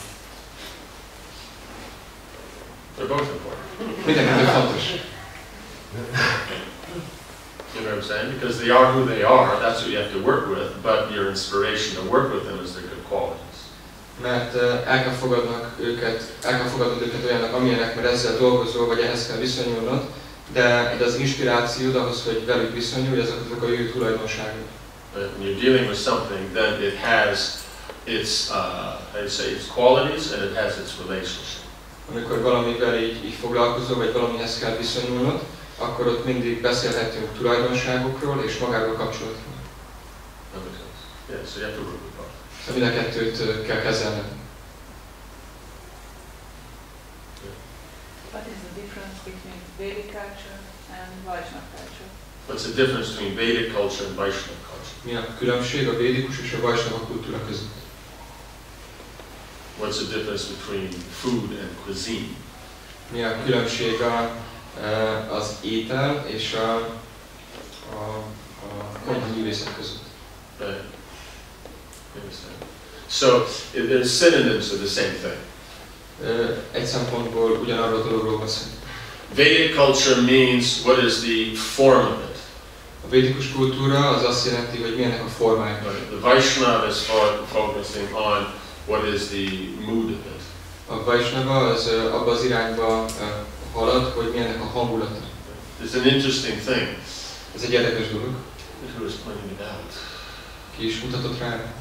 They're both important. Mindenkettő fontos. You know what I'm saying? Because they are who they are, that's what you have to work with, but your inspiration to work with them is their good qualities. Mert el kell fogadnod őket olyannak, amilyenek, mert ezzel dolgozol, vagy ehhez kell viszonyulnod, de az inspirációd ahhoz, hogy velük viszonyulj, azok a jó tulajdonságok. When you're dealing with something, then it has its, its qualities and it has its relationship. Amikor valamivel így foglalkozol, vagy valamihez kell viszonyulnod, akkor ott mindig beszélhetünk tulajdonságokról és magáról a kapcsolatról. Yeah, so you have to work with both. Szóval mind a kettőt kell kezelni. What is the difference between Vedic culture and Vaishnava culture? What's the difference between Vedic culture and Vaishnava culture? Mi a különbség a védikus és a Vaishnava kultúra között? What's the difference between food and cuisine? Mi a különbség az étel és a konyhaművészet között? So there's synonyms of the same thing. Egy szempontból ugyanarról a dologról beszél. Vedic culture means what is the form of it. A védikus kultúra az azt jelenti, hogy milyenek a formája. The Vaishnava is focusing on what is the mood of it. A Vaishnava az abba az irányba halad, hogy milyenek a hangulata. It's an interesting thing. Ez egy érdekes dolog. Who was pointing it out? Ki is mutatott rá?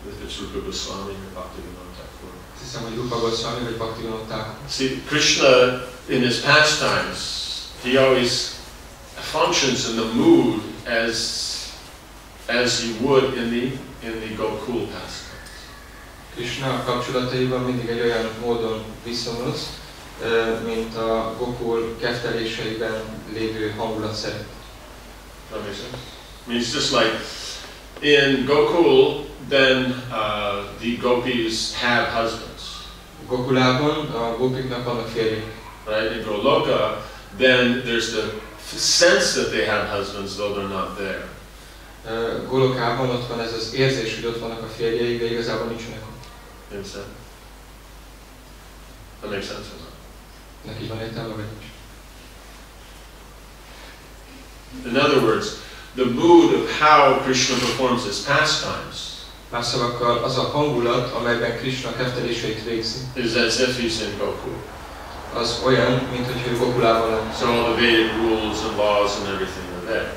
If it's Rupa Goswami or Bhaktividya Purna. Azt hiszem, hogy Rupa Goswami vagy Bhaktividya Purna. See, Krishna in his pastimes, he always functions in the mood as you would in the Gokul pastimes. Krishna a kapcsolataiban mindig egy olyan módon viszonyulsz, mint a Gokul kefteléseiben lévő hangulat szerint. That makes sense? I mean, it's just like in Gokul, then the gopis have husbands. Gokulában a gopiknak vannak férjek. Right? In Goloka, then there's the sense that they have husbands, though they're not there. Golokában ott van ez az érzés, hogy ott vannak a férjeik, de igazából nincsenek ott. Understand? That makes sense or not? Neki van értelme, vagy nincs? In other words, the mood of how Krishna performs his pastimes Más szavakkal, az a hangulat, amelyben Krisna ketteléseit végzi, is as if he's in Gokul. az olyan, mint hogy ő Gokulában lenne. So all the Vedic rules and laws and everything are there.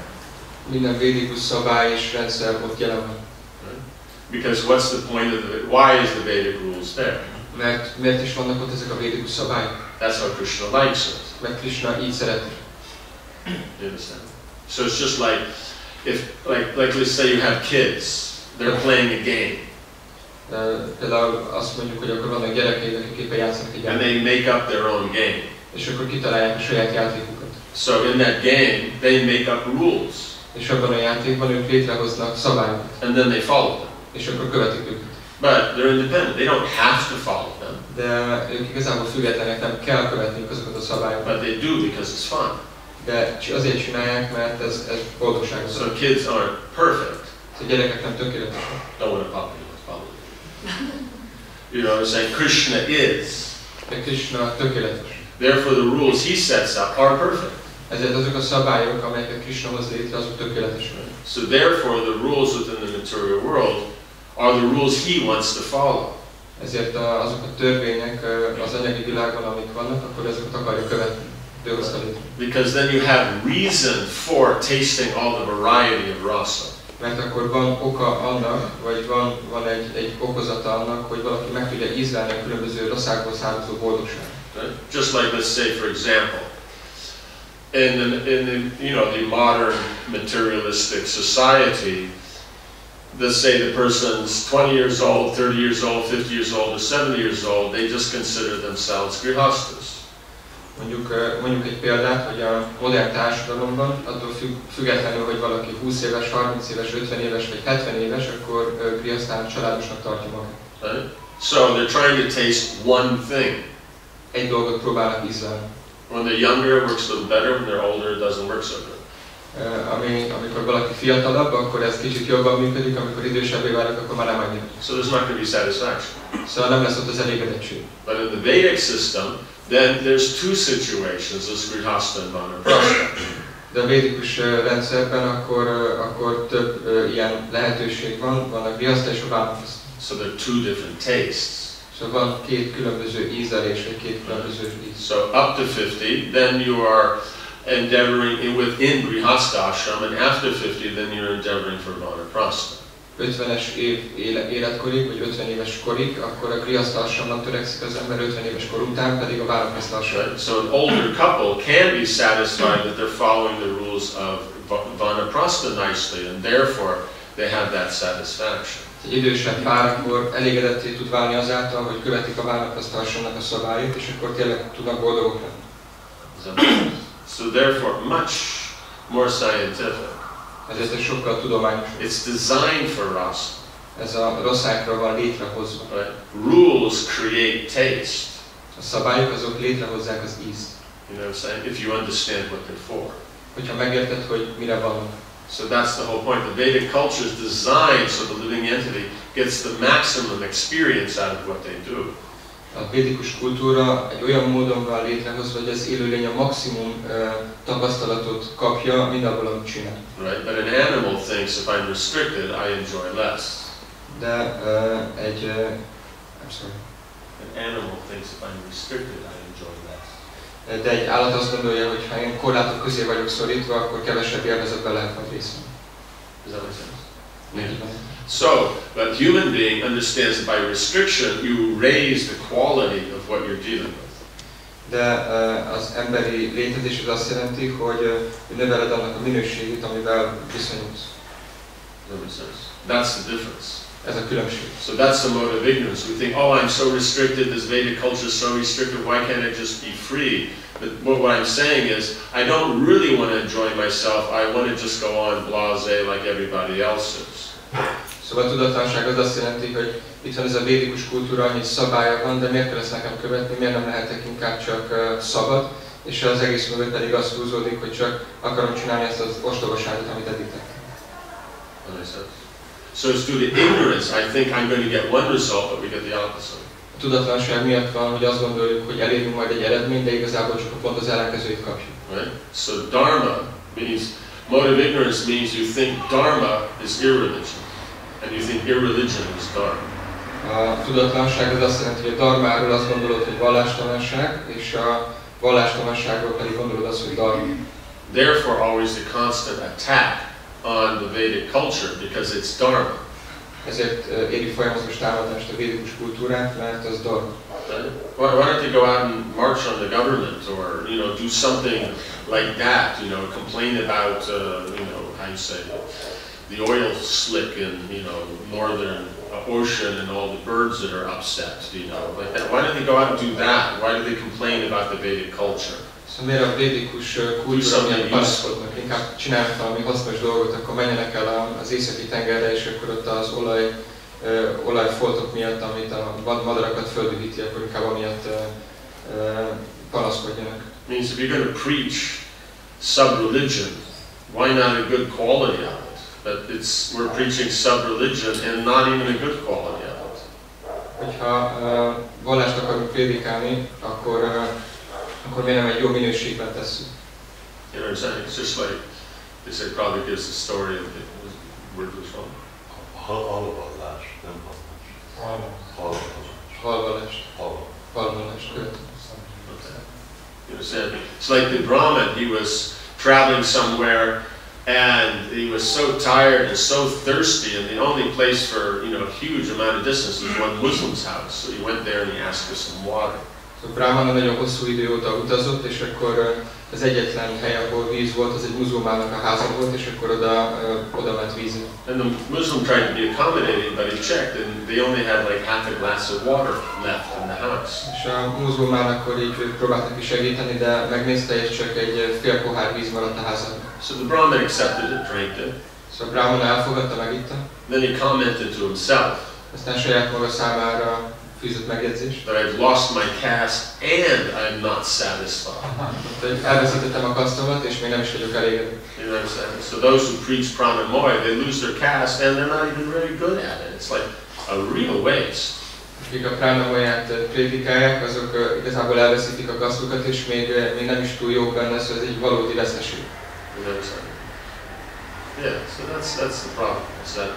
Minden védikus szabály és rendszer ott jelen van. Right? Because what's the point of why is the Vedic rules there? Mert miért is vannak ott ezek a védikus szabályok? That's how Krishna likes it. Mert Krisna így szereti. You understand? So it's just like, if, like let's say you have kids, they're playing a game. Például azt mondjuk, hogy akkor vannak gyerekeid, akik éppen játszanak egy And játékot. they make up their own game. És akkor kitalálják a saját játékukat. So in that game, they make up rules. És abban a játékban ők létrehoznak szabályokat. And then they follow them. És akkor követik őket. But they're independent. They don't have to follow them. De ők igazából függetlenek, nem kell követniük azokat a szabályokat. But they do because it's fun. De azért csinálják, mert ez boldogságot. So kids aren't perfect. A gyerekek nem tökéletesek. Don't want to copy it, probably. You know what I'm saying? Krishna is. De Krisna tökéletes. Therefore the rules he sets up are perfect. Ezért azok a szabályok, amelyeket Krisna hoz létre, azok tökéletesek. So therefore the rules within the material world are the rules he wants to follow. Ezért azok a törvények az anyagi világban, amik vannak, akkor ezeket akarja követni. Ő hozta létre. Because then you have reason for tasting all the variety of rasa. Mert akkor van oka annak, vagy van egy okozata annak, hogy valaki meg tudja ízlelni a különböző rasszákból származó boldogságot. Right? Just like, let's say, for example, in the modern materialistic society, let's say the person's 20 years old, 30 years old, 50 years old, or 70 years old, they just consider themselves grihastas. Mondjuk egy példát, hogy a modern társadalomban, attól függetlenül, hogy valaki 20 éves, 30 éves, 50 éves vagy 70 éves, akkor grihasztán családosnak tartja magát. Right? So they're trying to taste one thing. Egy dolgot próbálnak ízlelni. When they're younger, it works a little better. When they're older, it doesn't work so good. Amikor valaki fiatalabb, akkor ez kicsit jobban működik, amikor idősebbé válik, akkor már nem annyira. So there's not going to be satisfaction. Szóval nem lesz ott az elégedettség. But in the Vedic system, then there's two situations, there's grihasta and vanaprastha. De a védikus rendszerben akkor több ilyen lehetőség van, van a grihasta és a vanaprastha. So there are two different tastes. Szóval van két különböző ízlelés, vagy két különböző íz. So up to 50, then you are endeavoring within grihasta ashram, and after 50, then you're endeavoring for vanaprastha. 50-es év életkorig, vagy 50 éves korig, akkor a grihasta ashramnak törekszik az ember, 50 éves kor után pedig a vanaprastha ashram. Right? So an older couple can be satisfied that they're following the rules of vanaprastha nicely, and therefore they have that satisfaction. Egy idősebb pár akkor elégedetté tud válni azáltal, hogy követik a vanaprastha ashramnak a szabályait, és akkor tényleg tudnak boldogok lenni. So therefore, much more scientific. Ezért ez sokkal tudományos. It's designed for rasa. Ez a rasszákra van létrehozva. Right? Rules create taste. A szabályok azok létrehozzák az ízt. You know what I'm saying? If you understand what they're for. Hogyha megérted, hogy mire vannak. So that's the whole point. The Vedic culture is designed so the living entity gets the maximum experience out of what they do. A védikus kultúra egy olyan módon van létrehozva, hogy az élőlény a maximum tapasztalatot kapja mindabból, amit csinál. Right? But an animal thinks if I'm restricted, I enjoy less. De I'm sorry. An animal thinks if I'm restricted, I enjoy less. De egy állat azt gondolja, hogy ha én korlátok közé vagyok szorítva, akkor kevesebb élvezetben lehet majd részt venni. Does that make sense? Yeah. So, but human being understands that by restriction you raise the quality of what you're dealing with. De az emberi létezés az azt jelenti, hogy növeled annak a minőségét, amivel viszonyulsz. That's the difference. Ez a különbség. So that's the mode of ignorance. We think, oh, I'm so restricted, this Vedic culture is so restricted, why can't I just be free? But what I'm saying is, I don't really want to enjoy myself, I want to just go on blasé like everybody else is. Szóval a tudatlanság az azt jelenti, hogy itt van ez a védikus kultúra, annyi szabálya van, de miért kell ezt nekem követni, miért nem lehetek inkább csak szabad, és az egész mögött pedig azt húzódik, hogy csak akarom csinálni ezt az ostobaságot, amit eddig tettem. So it's due to ignorance, I think I'm going to get one result, but we get the opposite. A tudatlanság miatt van, hogy azt gondoljuk, hogy elérünk majd egy eredményt, de igazából csak pont az ellenkezőjét kapjuk. Right? So dharma means, mode of ignorance means you think dharma is irreligion, and you think irreligion is dharma. A tudatlanság az azt jelenti, hogy a dharmáról azt gondolod, hogy vallástalanság, és a vallástalanságról pedig gondolod azt, hogy dharma. Therefore, always the constant attack on the Vedic culture, because it's dharma. Ezért éri folyamatos támadást a védikus kultúrát, mert az dharma. Why don't they go out and march on the government, or do something like that? Complain about how you say the oil slick in northern ocean and all the birds that are upset. Like that. Why don't they go out and do that? Why do they complain about the Vedic culture? Szóval miért a védikus kultúra miatt panaszkodnak? Inkább csinálnak valami hasznos dolgot, akkor menjenek el az északi tengerre, és akkor ott az olajfoltok miatt, amit a madarakat földüvíti, akkor inkább amiatt panaszkodjanak. Means if you're going to preach sub-religion, why not a good quality of it? But we're preaching sub-religion and not even a good quality of it. Hogyha vallást akarunk prédikálni, akkor miért nem egy jó minőségben tesszük? You know what I'm saying? It's just like, they say probably gives the story of the, where it was from. Halvallás, nem hallás. Halvallás. Halvallás, követő. You understand? It's like the Brahmin, he was traveling somewhere and he was so tired and so thirsty, and the only place for a huge amount of distance was one Muslim's house. So he went there and he asked for some water. So Brahmana nagyon hosszú idő óta utazott, és akkor az egyetlen hely, ahol víz volt, az egy muzulmánnak a háza volt, és akkor oda ment vízni. And the Muslim tried to be accommodating, but he checked, and they only had like half a glass of water left in the house. És a muzulmán akkor így próbált neki segíteni, de megnézte, és csak egy fél pohár víz maradt a házában. So the Brahmin accepted it, drank it. Szóval Brahmana elfogadta, megitta. Then he commented to himself. Aztán saját maga számára fűzött megjegyzés. That I've lost my caste and I'm not satisfied. Elveszítettem a kasztomat, és még nem is vagyok elégedett. You understand? So those who preach pranamaya, they lose their caste and they're not even very good at it. It's like a real waste. Akik a pranamayát prédikálják, azok igazából elveszítik a kasztukat, és még nem is túl jók benne, szóval ez egy valódi veszteség. You understand? Yeah, so that's the problem. Is that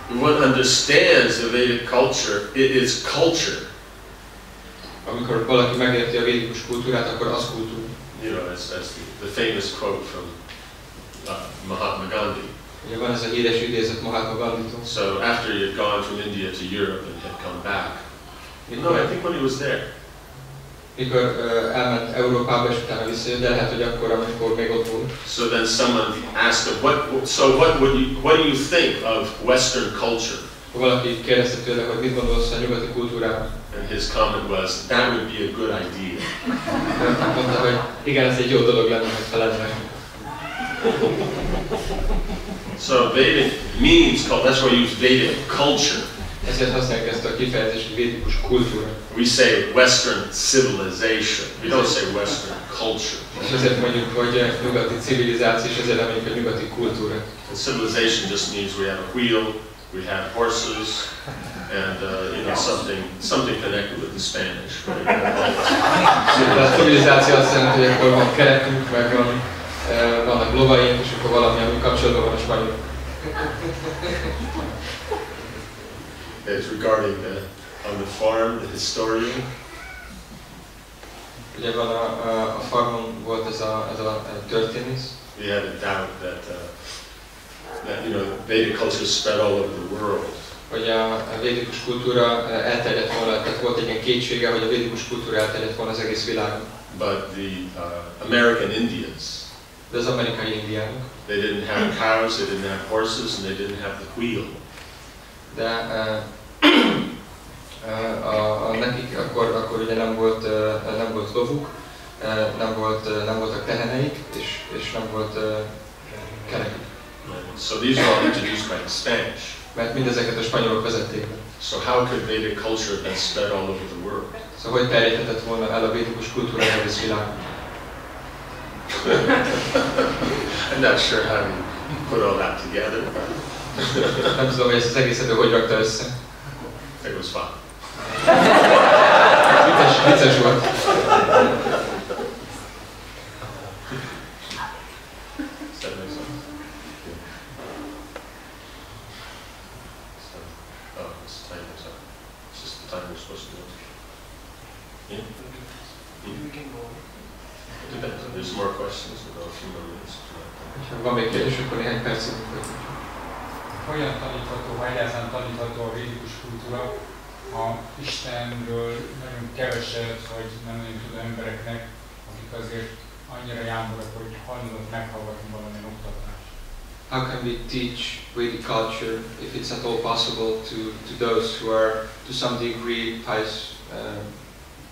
when one understands the Vedic culture, it is culture. Amikor valaki megérti a védikus kultúrát, akkor az kultúra. You know, that's the famous quote from Mahatma Gandhi. Ugye van ez a híres idézet Mahatma Gandhitól. So after he had gone from India to Europe and had come back, I think when he was there. Mikor elment Európába, és utána visszajött, de lehet, hogy akkor, amikor még ott volt. So then someone asked him, what do you think of Western culture? Valaki kérdezte tőle, hogy mit gondolsz a nyugati kultúráról. And his comment was, that would be a good idea. Mondta, hogy igen, ez egy jó dolog lenne, hogy felelne. So Vedic means, that's why we use Vedic culture. Ezért használjuk ezt a kifejezést, hogy védikus kultúra. We say Western civilization. We don't say Western culture. És ezért mondjuk, hogy nyugati civilizáció, és ezért nem mondjuk, hogy nyugati kultúra. And civilization just means we have a wheel, we have horses, and something connected with the Spanish. Right? A civilizáció azt jelenti, hogy akkor van keretünk, meg vannak lovaink, és akkor valami, ami kapcsolatban van a spanyol. It's regarding on the farm, the historian. Ugye van a farmon volt ez a történész. We had a doubt that Vedic culture spread all over the world. Hogy a védikus kultúra elterjedt volna, tehát volt egy ilyen kétsége, hogy a védikus kultúra elterjedt volna az egész világon. But the American Indians, de az amerikai indiánok, they didn't have cows, they didn't have horses, and they didn't have the wheel. De nekik akkor ugye nem volt lovuk, nem voltak teheneik, és nem volt kerekük. So these were all introduced by the Spanish. Mert mindezeket a spanyolok vezették be. So how could Vedic culture then spread all over the world? Szóval hogy terjedhetett volna el a védikus kultúra egész világon? I'm not sure how you put all that together. Nem tudom, hogy ezt az egészet hogy rakta össze. It was fun. Vicces volt. There's more questions, about a few more minutes. Ha van még kérdés, akkor néhány percig folytatjuk. Hogyan tanítható, ha egyáltalán tanítható a védikus kultúra, ha Istenről nagyon keveset, vagy nem nagyon tud embereknek, akik azért annyira jámborak, hogy hajlandók meghallgatni valamilyen oktatást? How can we teach Vedic culture if it's at all possible to those who are to some degree pious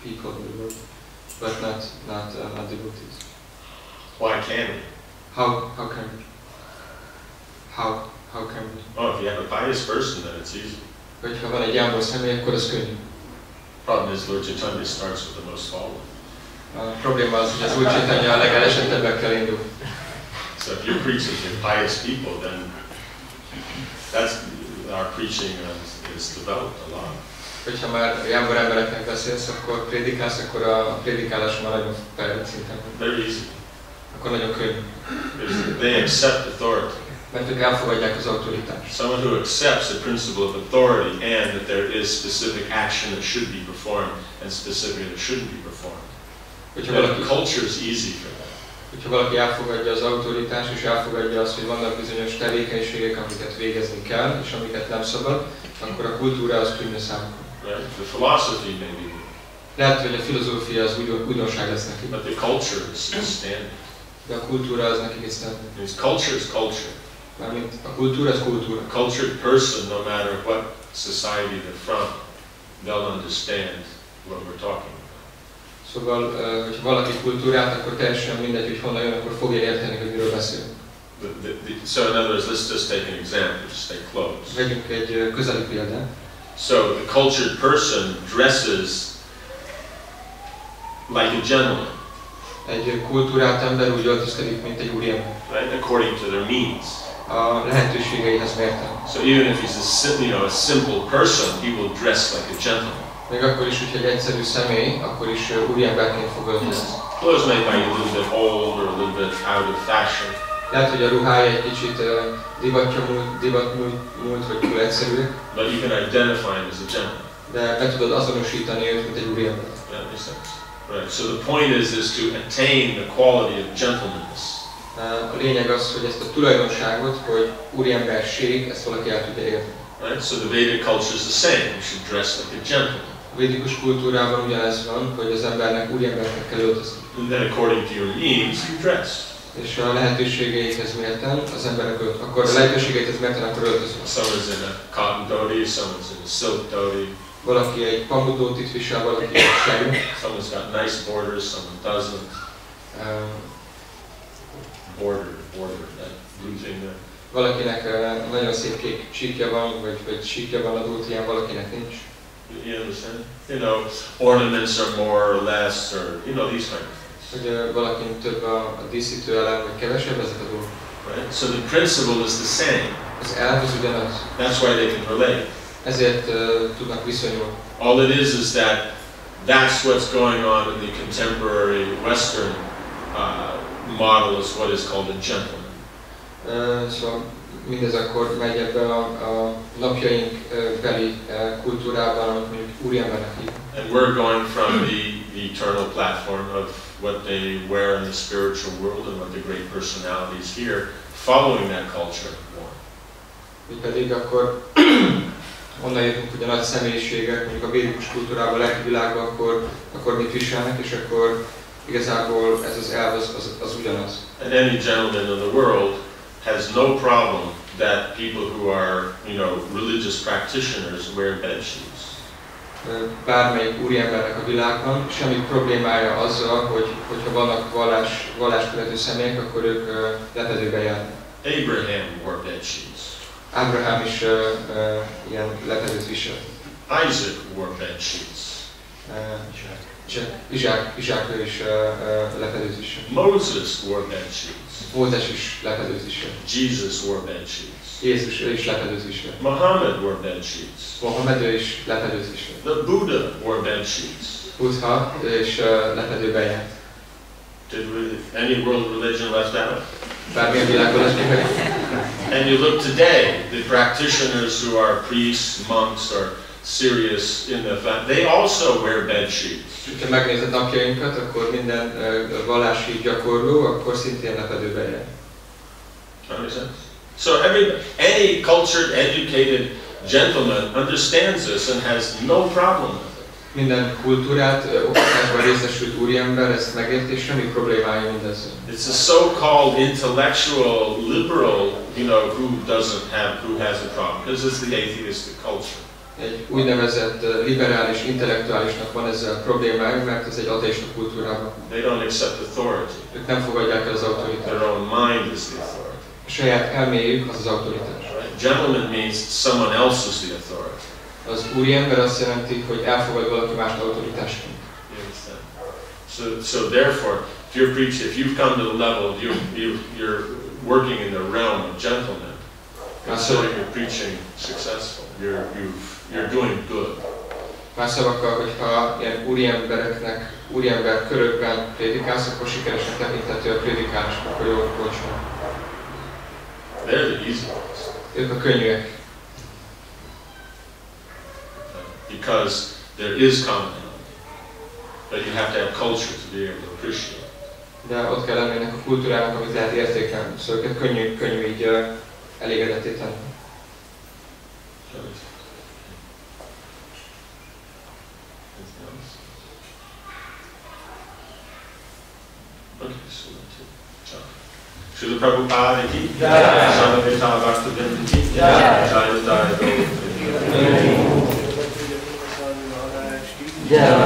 people in the world, but not devotees? Why can't we? How can we? How can we? Oh, if you have a pious person, then it's easy. Hogyha van egy jámbor személy, akkor az könnyű. Problem is, Lord Chaitanya starts with the most fallen. A probléma az, hogy az Úr Chaitanya a legelesettebbekkel indul. So if you're preaching to pious people, then that's our preaching is developed a lot. Hogyha már jámbor embereknek beszélsz, akkor prédikálsz, akkor a prédikálás már nagyon fejlett szinten. Very easy. Akkor nagyon könnyű. They accept authority. Mert ők elfogadják az autoritást. Someone who accepts the principle of authority and that there is specific action that should be performed and specific that shouldn't be performed. The culture is easy for that. Hogyha valaki elfogadja az autoritást és elfogadja azt, hogy vannak bizonyos tevékenységek, amiket végezni kell és amiket nem szabad, akkor a kultúra az könnyű számukra. Right? The philosophy may be new. Lehet, hogy a filozófia az újdonság lesz neki. But the culture is standard. De a kultúra az nekik is standard. Culture is culture. Mármint a kultúra az kultúra. A cultured person, no matter what society they're from, they'll understand what we're talking about. Szóval, hogyha valaki kultúrát, akkor teljesen mindegy, hogy honnan jön, akkor fogja érteni, hogy miről beszélünk. So in other words, let's just take an example, just stay close. Vegyünk egy közeli példát. So the cultured person dresses like a gentleman. Egy kultúrált ember úgy öltözkedik, mint egy úriember. Right, according to their means. A lehetőségeihez mérten. So even if he's a simple person, he will dress like a gentleman. Még akkor is, hogy egy egyszerű személy, akkor is úriemberként fog öltözni. Clothes may be a little bit old or a little bit out of fashion. Lehet, hogy a ruhája egy kicsit divat múlt, vagy túl egyszerű. But you can identify him as a gentleman. De be tudod azonosítani őt, mint egy úriember. That makes sense. Right. So the point is to attain the quality of gentlemanness. A lényeg az, hogy ezt a tulajdonságot, hogy úriemberség, ezt valaki el tudja érni. Right. So the Vedic culture is the same. You should dress like a gentleman. A védikus kultúrában ugyanez van, hogy az embernek úriembernek kell öltözni. And then according to your means, you dress. És a lehetőségeihez mérten az embernek öltözni. Akkor a lehetőségeihez mérten akkor öltözni. Someone's in a cotton dhoti, someone's in a silk dhoti. Valaki egy pamudótit visel, valaki egy sárga. Someone's got nice borders, someone doesn't. Border, that blue thing there. Valakinek nagyon szép kék csíkja van, vagy csíkja van a dhótián, valakinek nincs. You understand? You know, ornaments are more or less, or you know, these kind of things. Hogy valakin több a díszítő elem, vagy kevesebb, ezek a dolgok. Right? So the principle is the same. Az elv az ugyanaz. That's why they can relate. Ezért tudnak viszonyulni. All it is that that's what's going on in the contemporary Western model is what is called a gentleman. Szóval mindez akkor megy ebbe a napjaink beli kultúrában, amit mondjuk úriembernek hívunk. And we're going from the eternal platform of what they wear in the spiritual world and what the great personalities here, following that culture more. Mi pedig akkor onnan jutunk, hogy a nagy személyiségek, mondjuk a védikus kultúrában, a lelki világban, akkor mit viselnek, és akkor igazából ez az elv az ugyanaz. And any gentleman in the world has no problem that people who are, you know, religious practitioners wear bed shoes. Bármelyik úriembernek a világban semmi problémája azzal, hogyha vannak valláskövető személyek, akkor ők lepedőbe járnak. Abraham wore bed shoes. Ábrahám is ilyen lepedőt visel. Isaac wore bed shoes. Izsák is lepedőt visel. Moses wore bed shoes. Mózes is lepedőt visel. Jesus wore bed shoes. Jézus is lepedőzésre. Muhammad wore bed sheets. Mohamed is lepedőzésre. The Buddha wore bed sheets. Buddha és lepedőben járt. Did any world religion left out? Bármilyen világvallási meg. And you look today, the practitioners who are priests, monks, or serious in the fact, they also wear bed sheets. Ha megnézed napjainkat, akkor minden vallási gyakorló, akkor szintén lepedőben jár. Understand? So any cultured, educated gentleman understands this and has no problem with it. Minden kultúrát, oktatásban részesült úriember ezt megérti, és semmi problémája mindezzel. It's a so-called intellectual liberal, who has a problem, because it's the atheistic culture. Egy úgynevezett liberális, intellektuálisnak van ezzel problémája, mert ez egy ateista kultúrában. They don't accept authority. Ők nem fogadják el az autoritást. Their own mind is the authority. A saját elméjük az az autoritás. Gentleman means someone else is the authority. Az úriember azt jelenti, hogy elfogad valaki mást autoritásként. So therefore, if you've come to the level of you're working in the realm of gentlemen, consider your preaching successful. You're doing good. Más szavakkal, hogyha ilyen úriember körökben prédikálsz, akkor sikeresnek tekinthető a prédikálásnak, a jól csinál. They're the easy ones. Ők a könnyűek. Because there is commonality, but you have to have culture to be able to appreciate. De ott kell lenni ennek a kultúrának, amit lehet értékelni. Szóval őket könnyű így elégedetté tenni. Srila Prabhupada ki jai, Srila Bhaktividya ki jai, Jai Jai Go.